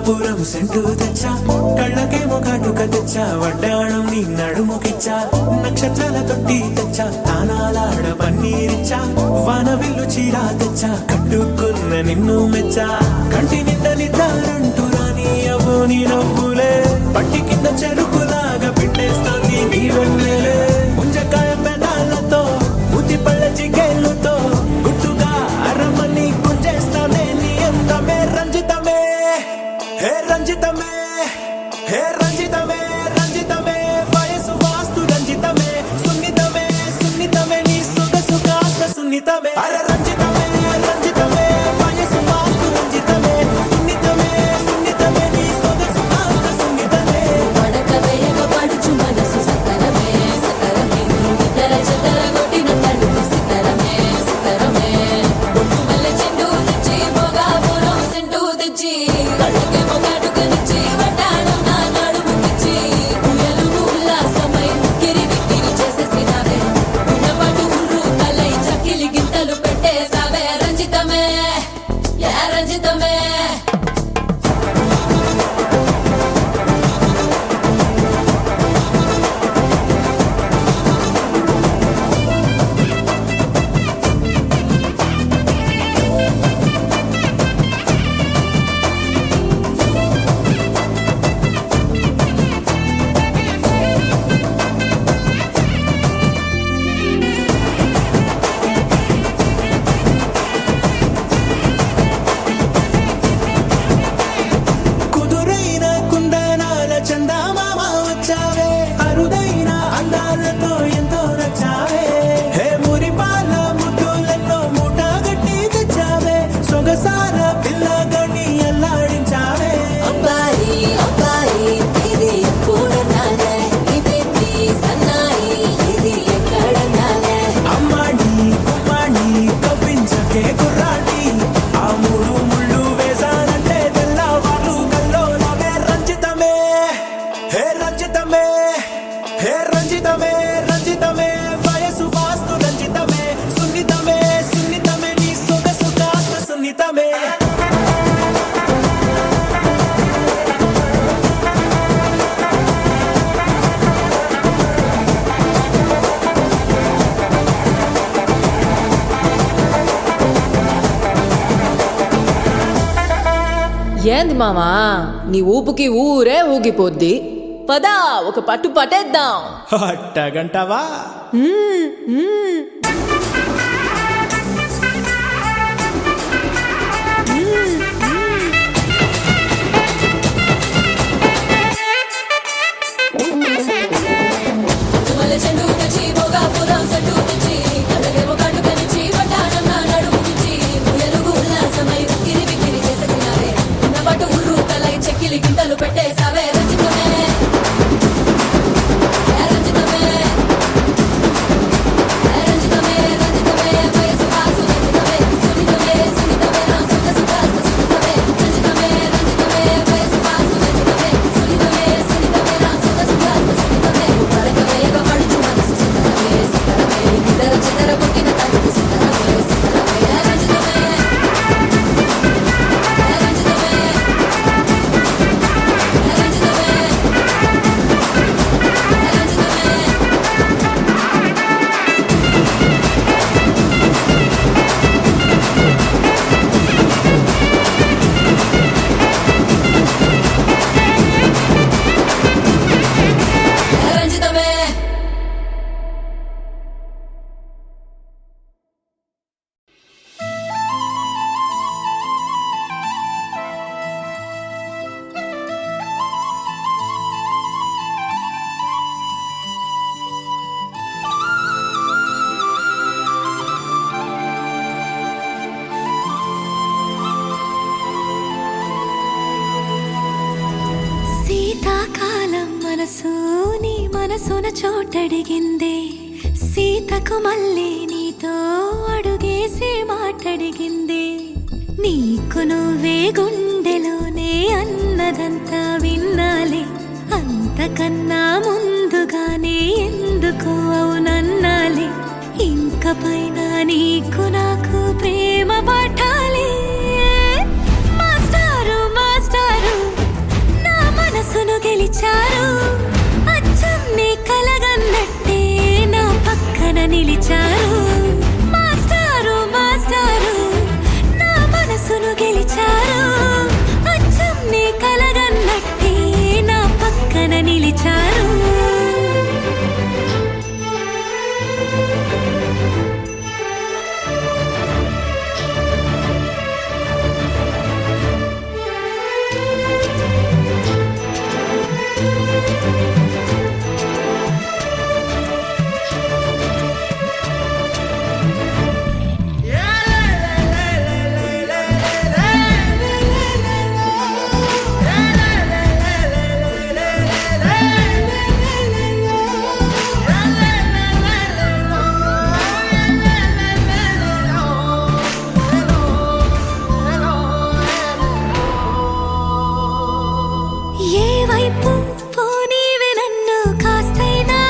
కర్పూరం సెంటు తెచ్చా కళ్ళకేమో కాటుక తెచ్చా వడ్డాణం నీ నడుముకిచ్చా నక్షత్రాల తొట్టి తెచ్చా తానాలాడ పన్నీరిచ్చా వానవిల్లు చీరా తెచ్చా కట్టుకున్న నిన్ను మెచ్చా కంటి నిండా నిద్దారంటూ రాని అవ్వు నీ నవ్వులే పట్టి కింద చెరుకులాగా పిండేస్తాంది నీ వెన్నెలే ముంజకాయ పెదాలతో బుద్ధి పళ్ళ చిగేళ్ళతో గుట్టుగా అరమని గుంజేస్తానే నీ అందమే రంజితమే హే రంజితమే హే రంజితమే రంజితమే వయసు వాస్తు రంజితమే సున్నితమే సున్నితమే నీ సొగసు కాస్త సున్నితమే అరే రంజితమే రంజితమే వయసు వాస్తు రంజితమే సున్నితమే సున్నితమే నీ సొగసు కాస్త సున్నితమే పడక వేయక పడుచు మనసు సతరమే సతరమే ఇతర చెదర కొట్టిన తడుపు సితరమే సితరమే బొట్టు మల్లె చెండు తెచ్చి భోగాపురం సెంటు తెచ్చి కళ్ళకే మొగాటుకనిచ్చి వడ్డాణం నా నడుముకిచ్చి ఉయ్యలుగు ఉల్లాసమై కిరి బిక్కిరి చేసేసినావే ఉన్నపాటు ఉర్రు తలై చక్కిలి గింతలు పెట్టేసావే రంజితమే యా రంజితమే కుదురైన కుందనాల చందమామ వచ్చావే అరుదైన అందాలతో ఎంతో నచ్చావే హే మురిపాల ముద్దులతో మూట గట్టి తెచ్చావే సొగసార పిల్లగని అల్లాడించావే అబ్బాయి అబ్బాయి ఇది ఎప్పుడన్నాలే ఇది నీ సన్నాయి ఇది ఎక్కడన్నాలే అమ్మాడి కుమ్మాడి కవ్వించకే కుర్రాడి ఆ మూడు ముళ్ళు వేసానంటే తెల్లవారు కల్లో నవే రంజితమే హే రంజితమే హే రంజితమే రంజితమే వయసు వాస్తు రంజితమే సున్నితమే సున్నితమే నీ సొగసు కాస్త సున్నితమే ఏంది మామా నీ ఊపుకి ఊరే ఊగిపోద్ది పదా ఒక పట్టు పట్టేద్దాం అట్టగంటవా మల్లె చెండు తెచ్చి భోగాపురం సెంటు తెచ్చి కళ్ళకే మొగాటుకనిచ్చి వడ్డాణం నా నడుముకిచ్చి ఉయ్యలుగు ఉల్లాసమై కిరి బిక్కిరి చేసేసినావే ఉన్నపాటు ఉర్రు తలై చెక్కిలి గింతలు పెట్టేసావే రంజితమే యా రంజితమే యా రంజితమే రంజితమే వయసు వాసు రంజితమే సున్నితమే సున్నితమే నా సొగసు కాస్త సున్నితమే రంజితమే రంజితమే వయసు వాసు రంజితమే సున్నితమే సున్నితమే నా సొగసు కాస్త సున్నితమే పడక వేయక పడుచు మనసు సితరమే సితరమే ఇతర చెదర కొట్టిన తడుపు సితరమే సితరమే యా రంజితమే యా రంజితమే యా రంజితమే రంజితమే శీతాకాలం మనసు నీ మనసున చోటడిగిందే సీతకు మళ్ళీ నీతో అడుగేసి మాటడిగిందే నీకు నువ్వే గుండెలోనే అన్నదంతా విన్నాలే అంతకన్నా ముందుగానే ఎందుకు అవునన్నాలే ఇంక పైన నీకు నాకు ప్రేమ పాఠాలే మాస్టారు మాస్టారు నిలిచారు మాస్టారు మాస్టారు నా మనసును గెలిచారు అచ్చం నీ కలగన్నట్టే నా పక్కన నిలిచారు ఏ వైపు పోనీవి నన్ను కాస్తైనా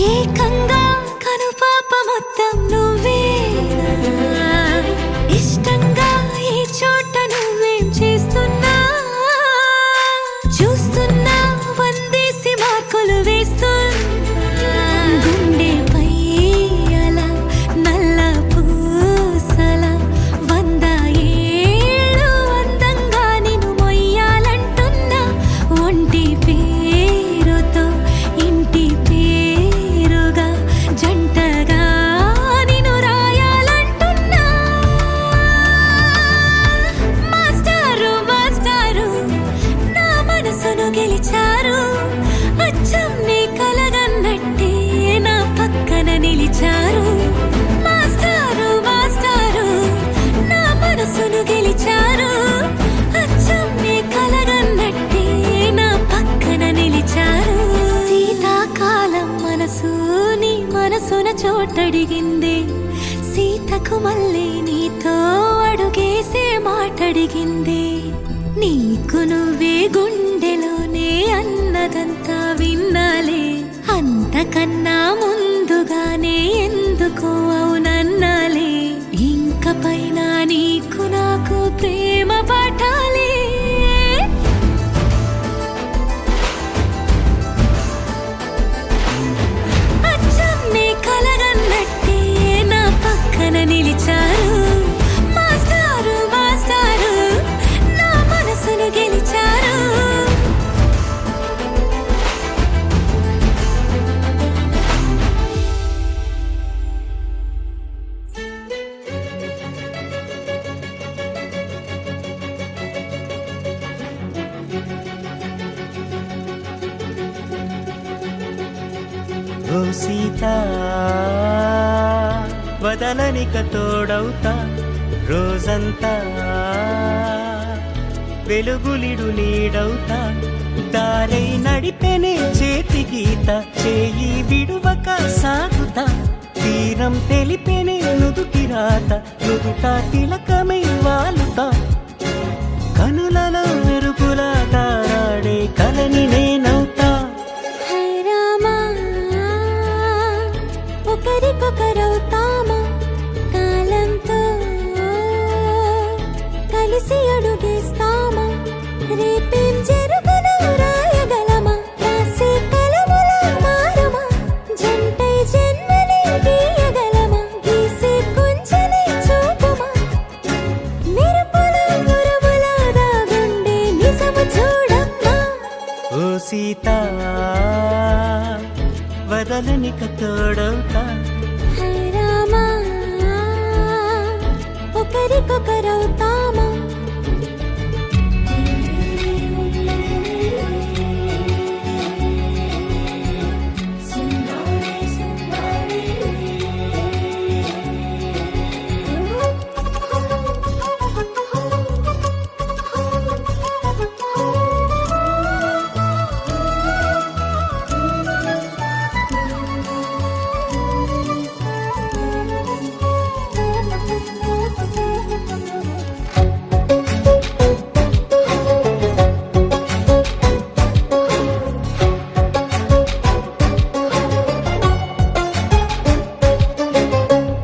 ఏకంగా కనుపాప మొత్తం నువ్వే ఇష్టంగా ఈ చోట నువ్వేం చేస్తున్నా చూస్తున్నా వందేసి మార్కులు వేస్తున్నా గుండెపై అలా నల్ల పూసల 100 ఏళ్ళు అందంగా నిన్ను మొయ్యాలంటున్నా ఒంటి పేరుతో ఇంటి పేరుగా జంటగా నిన్ను రాయాలంటున్నా మాస్టారు మాస్టారు నా మనసును గెలిచారు అచ్చం నీ కలగన్నట్టే నా పక్కన నిలిచారు మాస్టారు మాస్టారు నా మనసును గెలిచారు అచ్చం నీ కలగన్నట్టే నా పక్కన నిలిచారు శీతాకాలం మనసు నీ మనసున చోటడిగింది సీతకు మళ్ళీ నీతో అడుగేసే మాటడిగింది నీకు నువ్వే గుండెలోనే అన్నదంతా విన్నాలే అంతకన్నా ముందుగానే ఎందుకు అవునన్నాలే ఇంక పైన నీకు నాకు ప్రేమ పాఠాలే అచ్చం నీ కలగన్నట్టే నా పక్కన నిలిచారు మాస్టారు మాస్టారు నా మనసును గెలిచారు ఓ సీత వదలనిక తోడవుతా రోజంతా వెలుగులిడు నీడవుతా దారై నడిపెనే చేతి గీత చేయి విడువక సాగుతా తీరం తెలిపెనే నుదుటి రాత నుదుట తిలకమై వాలుతా కనులలో మెరుపులా తారాడే కలని నేనవుతా హే రామా ఒకరికొకరవుతామా కాలంతో కలిసి అడుగేస్తామా రేపేం జరుగునో రాయగలమా రాసే కలముల మారమా జంటై జన్మని గీయగలమా గీసే కొంచెని చూపుమా మెరుపుల మురముల దాగుండే నిజము చూడమ్మా ఓ సీత వదలనిక తోడవుతా హే రామా ఒకరికొకరవుతామా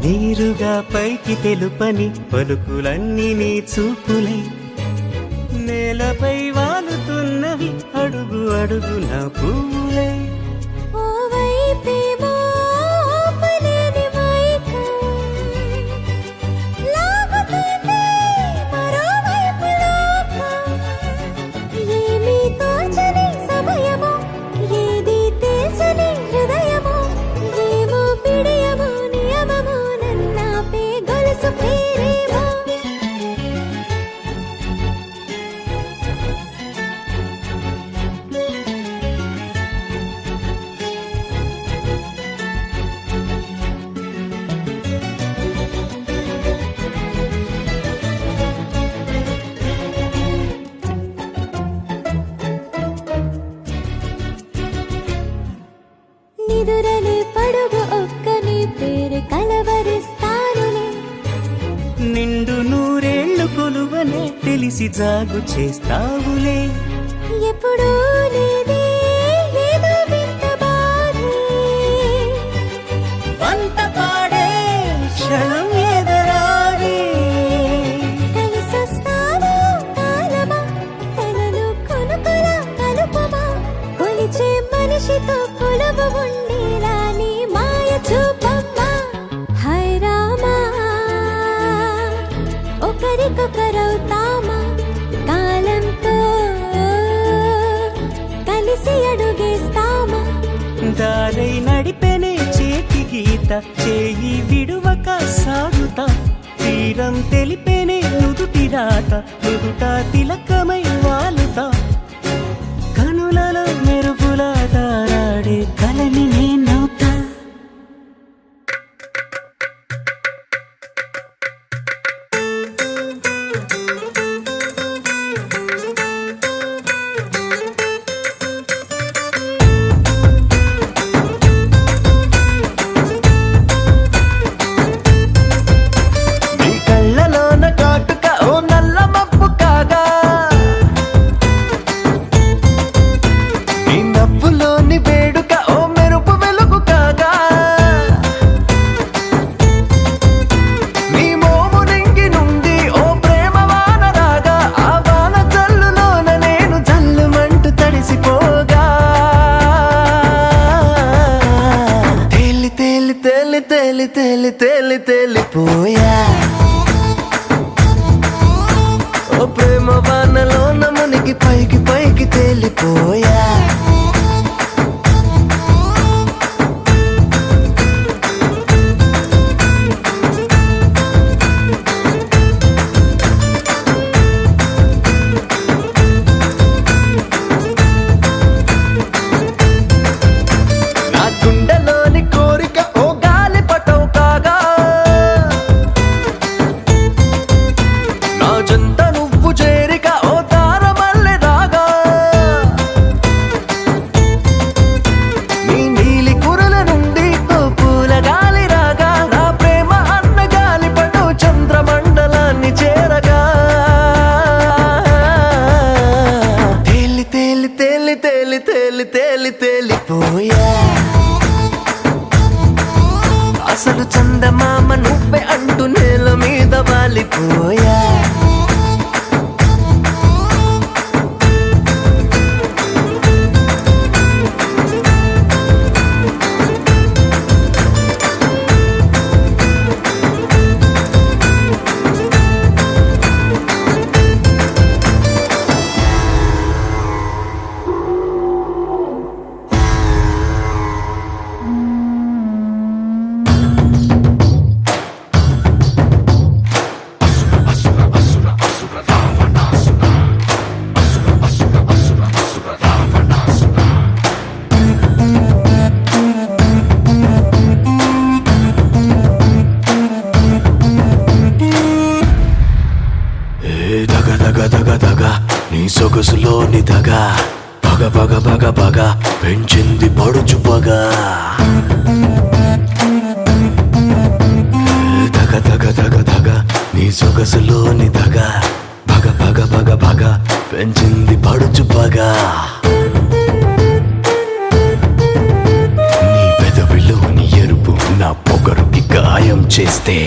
నీరుగా పైకి తెలుపని పలుకులన్నీ నీ చూపులై నేలపై వాలుతున్నవి అడుగు అడుగు నా పువ్వులై ఓ వైపేమో నిదురలే పడుగు ఒక్క నీ పేరు కలవరిస్తానులే. నిండు నూరేళ్లు కొలువనే తెలిసి జాగు చేస్తావులే. ఎప్పుడూ లేదే ఏదో వింత బాధే. వంత పాడే క్షణం ఎదరాడే. కలిసొస్తావా కాలమా తనను కొనుకొలా కలుపమా. కొలిచే మనిషితో కొలువు ఉండేలా నీ మాయ చూపమ్మా. హై రామా ఒకరికొకరవుతామా. కాలంతో కలిసి అడుగేస్తామా. దారై నడిపెనే చేతి గీత చేయి విడువక సాగుతా. తీరం తెలిపెనే నుదుటి రాత నుదుట తిలకమై వాలుతా. కనులలో మెరుపుల దారాడే కలని నేనవుతా. నీ కళ్ళలోన కాటుక ఓ నల్ల మబ్బు కాగా. నీ నవ్వులోని వేడుక ఓ మెరుపు వెలుగు కాగా. నీ మోము నింగి నుండి ఓ ప్రేమ వాన రాగా. ఆ వాన జల్లులోన నేను జల్లుమంటూ తడిసిపోగా. తేలి తేలి తేలి తేలి తేలి తేలి తేలిపోయా. ఓ ప్రేమ వానలోన మునిగి పైకి పైకి తేలిపోయా. నా గుండెలోని కోరిక ఓ గాలి పటం కాగా. నా జంట నువ్వు చేరిక ఓ తారమల్లె రాగా. నీ నీలి కురుల నుండి ఓ పూల గాలి రాగా. నా ప్రేమ అన్న గాలి పటం చంద్రమండలాన్ని చేరగా. తేలి తేలి తేలి తేలి తేలి తేలి తేలిపోయా. అసలు చందమామ నువ్వే అంటూ నేల మీద వాలిపోయా. దగ దగ దగ దగ నీ సొగసులోని దగ పగ పగ పగ పగ పెంచింది పడుచు పగ. దగ దగ దగ దగ నీ సొగసులోని దగ పగ పగ పగ పగ పెంచింది పడుచు పగ. నీ పెదవిలోని ఎరుపు నా పొగరుకి గాయం చేస్తే.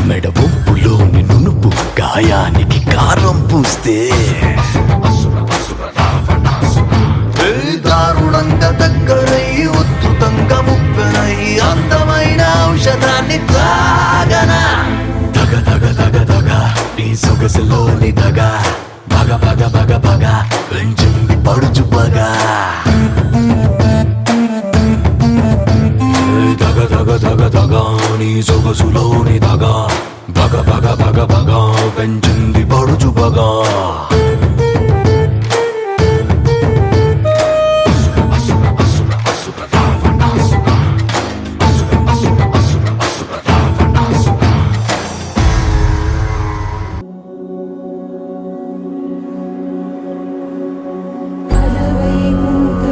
మెడ ఒప్పులోని నునుపు గాయానికి కారం పూస్తే. దారుణంగా దగ్గరై ఉద్ధృతంగా ముప్పెనై అందమైన ఔషధాన్ని తాగనా. దగ దగ దగ దగ నీ సొగసులోని దగ పగ పగ పగ పగ పెంచింది పడుచు పగ. దగ దగ దగ దగ నీ సొగసులోని దగ పగ పగ పగ పగ పెంచింది పడుచు పగ. వైకుంఠ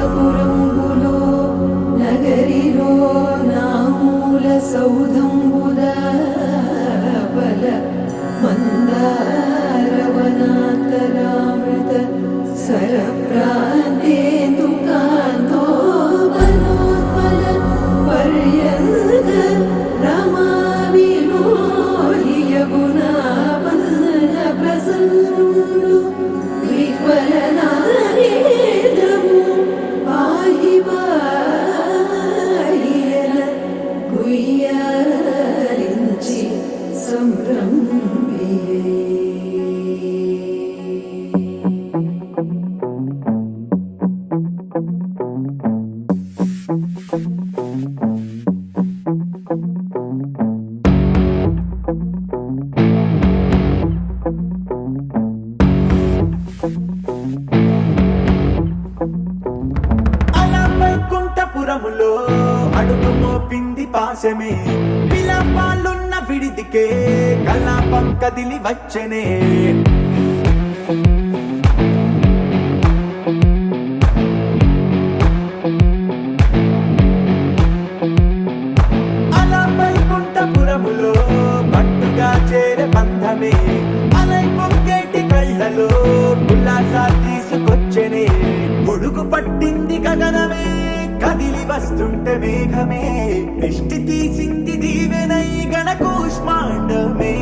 హాస్యమే విలాపాలున్న విడిదికే కలాపం కదిలి వచ్చనే అలా వైకుంఠపురములో పట్టుగా చేరే బంధమే అలై పొంగేటి కళ్ళలో ఉల్లాసా తీసుకొచ్చనే పొడుగు పట్టింది గగనమే కదిలి వస్తుంటే మేఘమే దృష్టి తీసింది దీవెనై గణకూష్మాండమే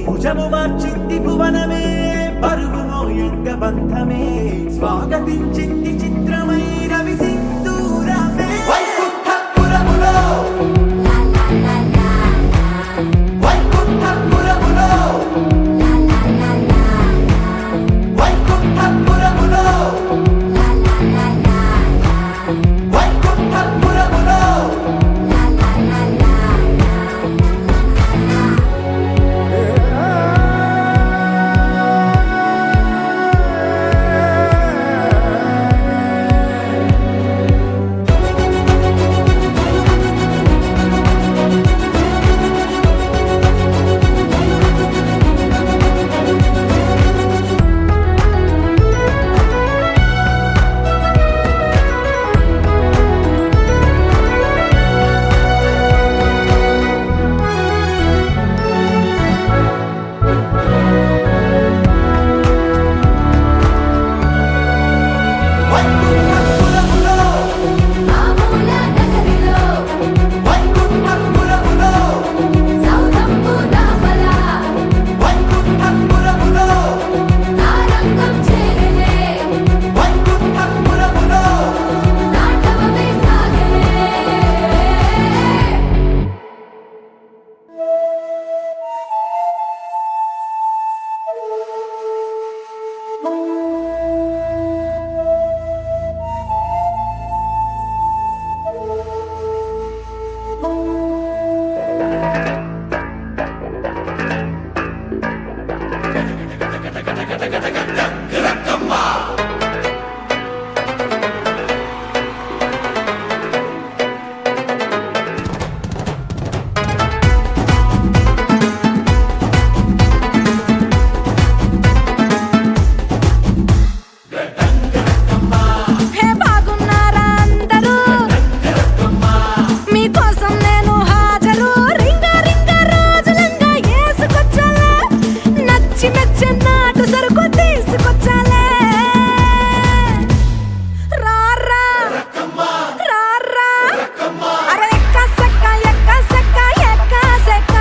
భుజము మార్చింది భువనమే పరుగు మోయంగ బంధమే స్వాగతించింది చిత్రమై రవి సింధూరమే వైకుంఠపురములో వైకుంఠపురములో వైకుంఠపురములో వైకుంఠపురములో ఆమూల నగరిలో వైకుంఠపురములో సౌదంబు దాపల వైకుంఠపురములో నారంగం చేరలే వైకుంఠపురములో నాటవమే సాగలే హే బాగున్నారా అందరూ మీకోసం నేను హాజరు రింగ రింగ రోజులంగా ఏసుకొచ్చాలే నచ్చి మెచ్చి నాటు సరుకు తీసుకొచ్చాలే రారా రారా అరే ఎక్క సెక్క ఎక్క సెక్క ఎక్క సెక్క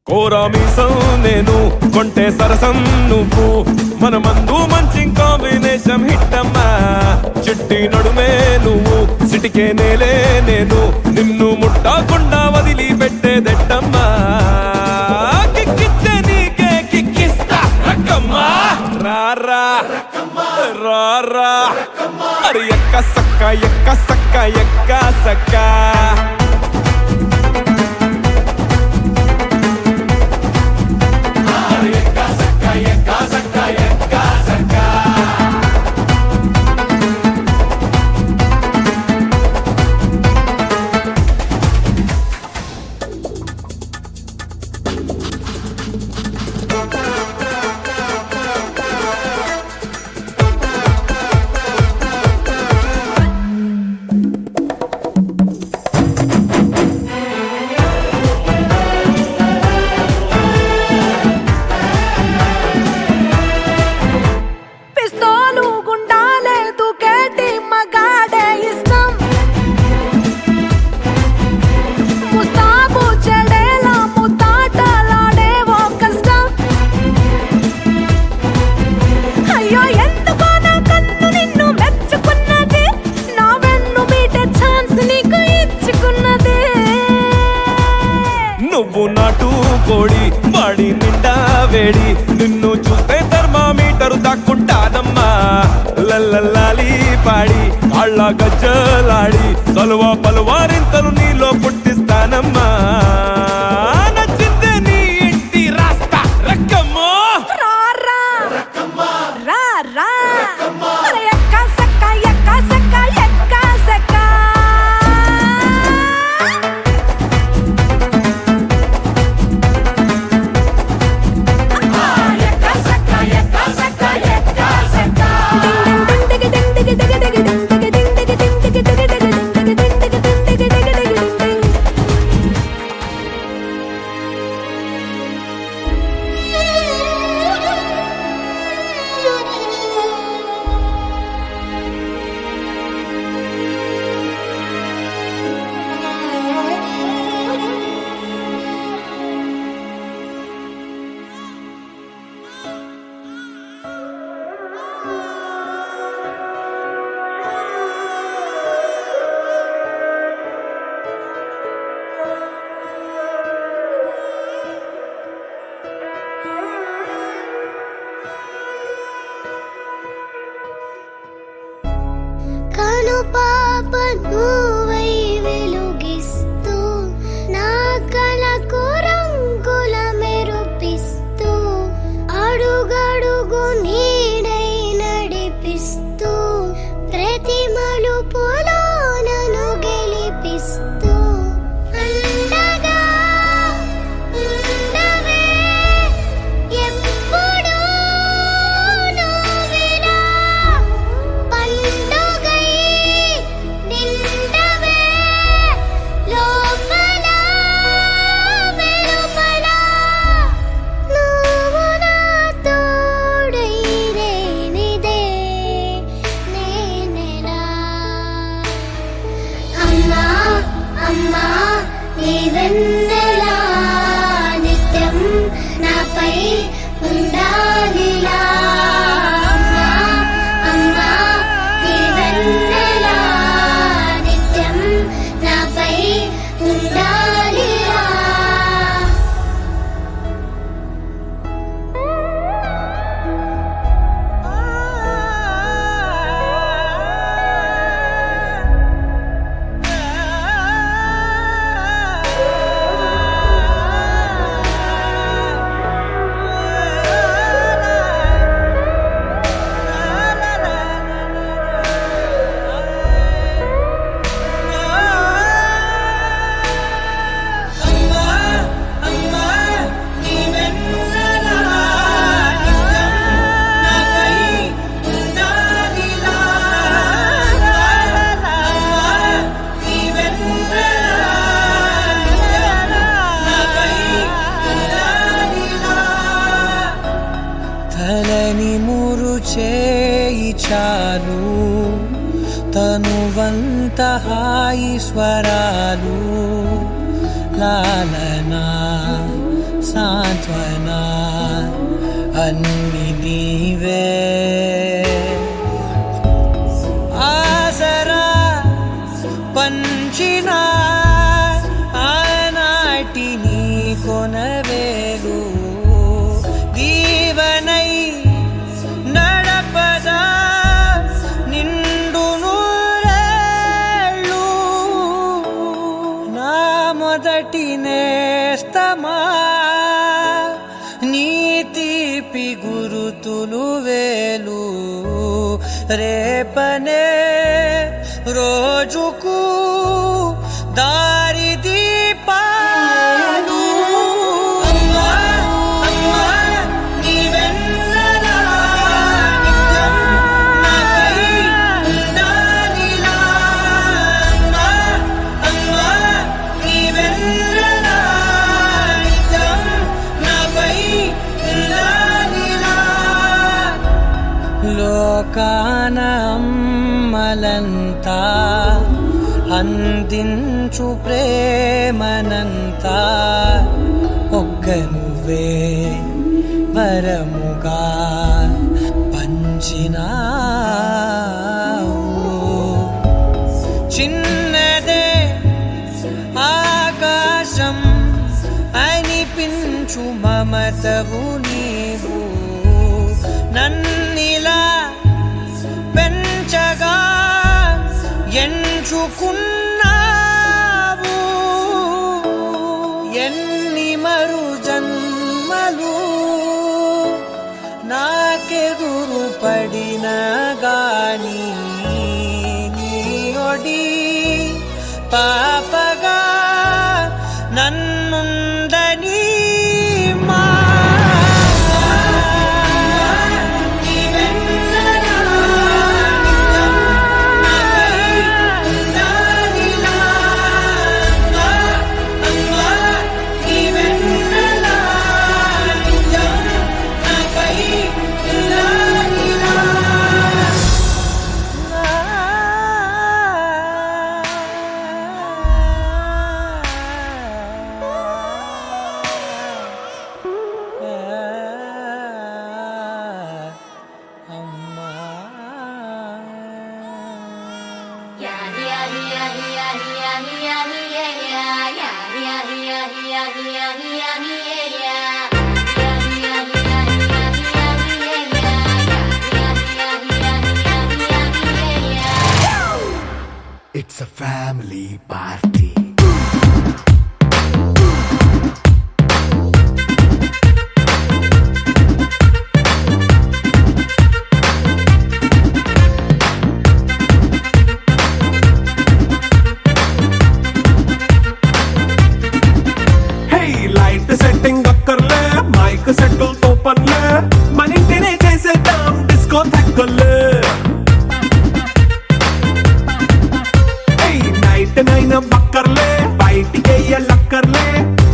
కోరామీసం నేను కొంటే సరసం నువ్వు మన మందు మంచి కాంబినేషన్ హిట్టమ్మా చిట్టి నడుమే నువ్వు సిటికే నేలే నేను నిన్ను ముట్టకుండా వదిలి పెట్టేదెట్టమ్మా కిక్కిస్తే నీకే కిక్కిస్తా రక్కమ్మా రారా రారా అరే ఎక్క సక్క ఎక్క సక్క ఎక్క సక్క పిస్తోలు గుండాలే దూకేటి మగాడే ఇష్టం ముస్తాబు చెడేలా ముతాటలాడే ఓ కష్టం అయ్యో ఎందుకో నా కన్ను నిన్ను మెచ్చుకున్నది నా వెన్ను మీటే ఛాన్స్ నీకు ఇచ్చుకున్నది నువ్వు నాటు కోడి వాడి నిండా వేడి నిన్ను చూస్తే థర్మామీటర్ ఒక్కరు దాక్కుంటానమ్మా లల్లల్లాలి పాడి కాళ్ళ గజ్జలాడి సలువా పలువారింతలు నీలో పుట్టిస్తానమ్మా నచ్చిందే నీ ఇంటి రాస్తా రక్కమ్మో కను పాప నువ్వై వెలుగిస్తూ నా కలకు రంగుల మెరుపిస్తూ అడుగడుగు నీడై నడిపిస్తూ ప్రతి మలుపులో నన్ను గెలిపిస్తూ అండగా ఉండవే ఎప్పుడూ నువ్విలా పండుగై నిండవే లోపల వెలుపల నువ్వు నా తోడై లేనిదే నేనెలా అమ్మా అమ్మా నీ వెన్నెలా నిత్యం నాపై ఉండాలిలా అమ్మా అమ్మా నీ వెన్నెలా నిత్యం నాపై ఉండాలిలా తలని మురు చేయి చాలు తనువంత హాయి స్వరాలు లాలనా సాంత్వన అన్ని నీవే ఆసరా పంచిన ఆనాటి నీ కొనవేలు దీవనై నడపదా నిండు నూరేళ్ళు నా మొదటి నేస్తమా నీ తీపి గురుతులు వేలు రేపనే రోజుకు దారి దీపాలు అమ్మా అమ్మా నీ వెన్నెలా నిత్యం నాపై ఉండాలిలా అమ్మా అమ్మా నీ వెన్నెలా నిత్యం నాపై ఉండాలిలా లోకాన అమ్మలంతా అందించు ప్రేమనంతా ఒక్క నువ్వే వరముగా పంచినావు చిన్నదే ఆకాశం అనిపించు మమతవు నీవు నన్ను ఎంచుకున్నావు ఎన్ని మరు జన్మలు నాకెదురు పడిన గాని నీ ఒడి పాపగా నన్నుందని మా It's a family party. Hey, light setting అక్కర్లే మైక్ సెట్టుల్ తో పనులే మన ఇంటినే చేసేద్దాం డిస్కో థక్కర్లే నైట్ నైన్ బక్కర్లే బయటికి లక్కర్లే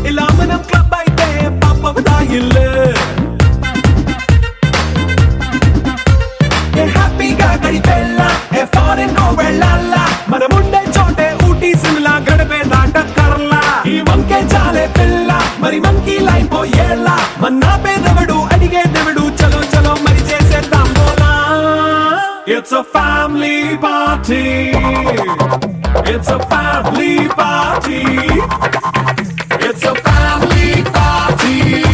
ఇలా మనం క్లబ్ అయితే పాప దాయిల్లే హ్యాపీగా గడిపెళ్ళ ఏ ఫారెన్ కో వెళ్ళాల మనం ఉండే చోటే ఊటీ సిమ్లా గడిపే దాటక్కర్లా ఈ వంకే చాలే పిల్ల మరి మంకీ లైఫ్ ఏళ్ళ మన్నా పేదవడు అడిగే దేవుడు చలో చలో మరి చేసేద్దాం బోలా it's a family party It's a family party. It's a family party.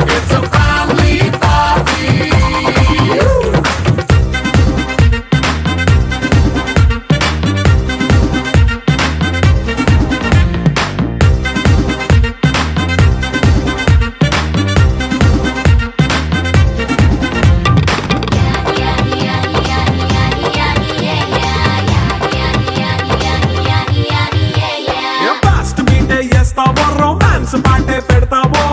It's a family party. Romance పాటే పెడతావో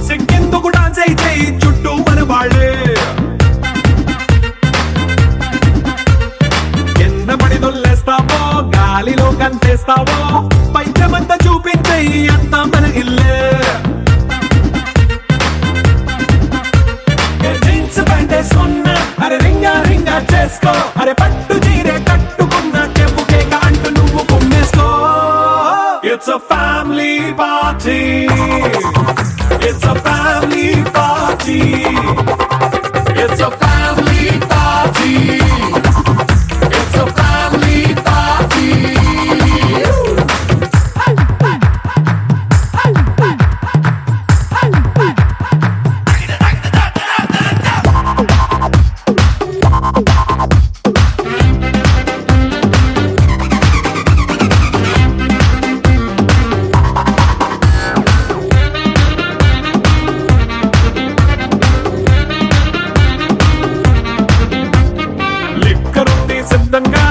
సిక్కిందుకు డాన్స్ అయి చేయి చుట్టూ మన వాళ్ళే కింద పడి దొల్లేస్తావో గాలిలో కంటేస్తావో పైచమంతా చూపించేయి అంతా మన ఇల్లే జీన్స్ ప్యాంట్ వేసుకున్నా అరే రింగా రింగా చేసుకో అరే పట్టు చీరే కట్టుకున్న చెప్పు కేక అంటూ నువ్వు కుమ్మేసుకో It's a family party. It's a family party. It's a family party. It's a family party. సిద్ధంగా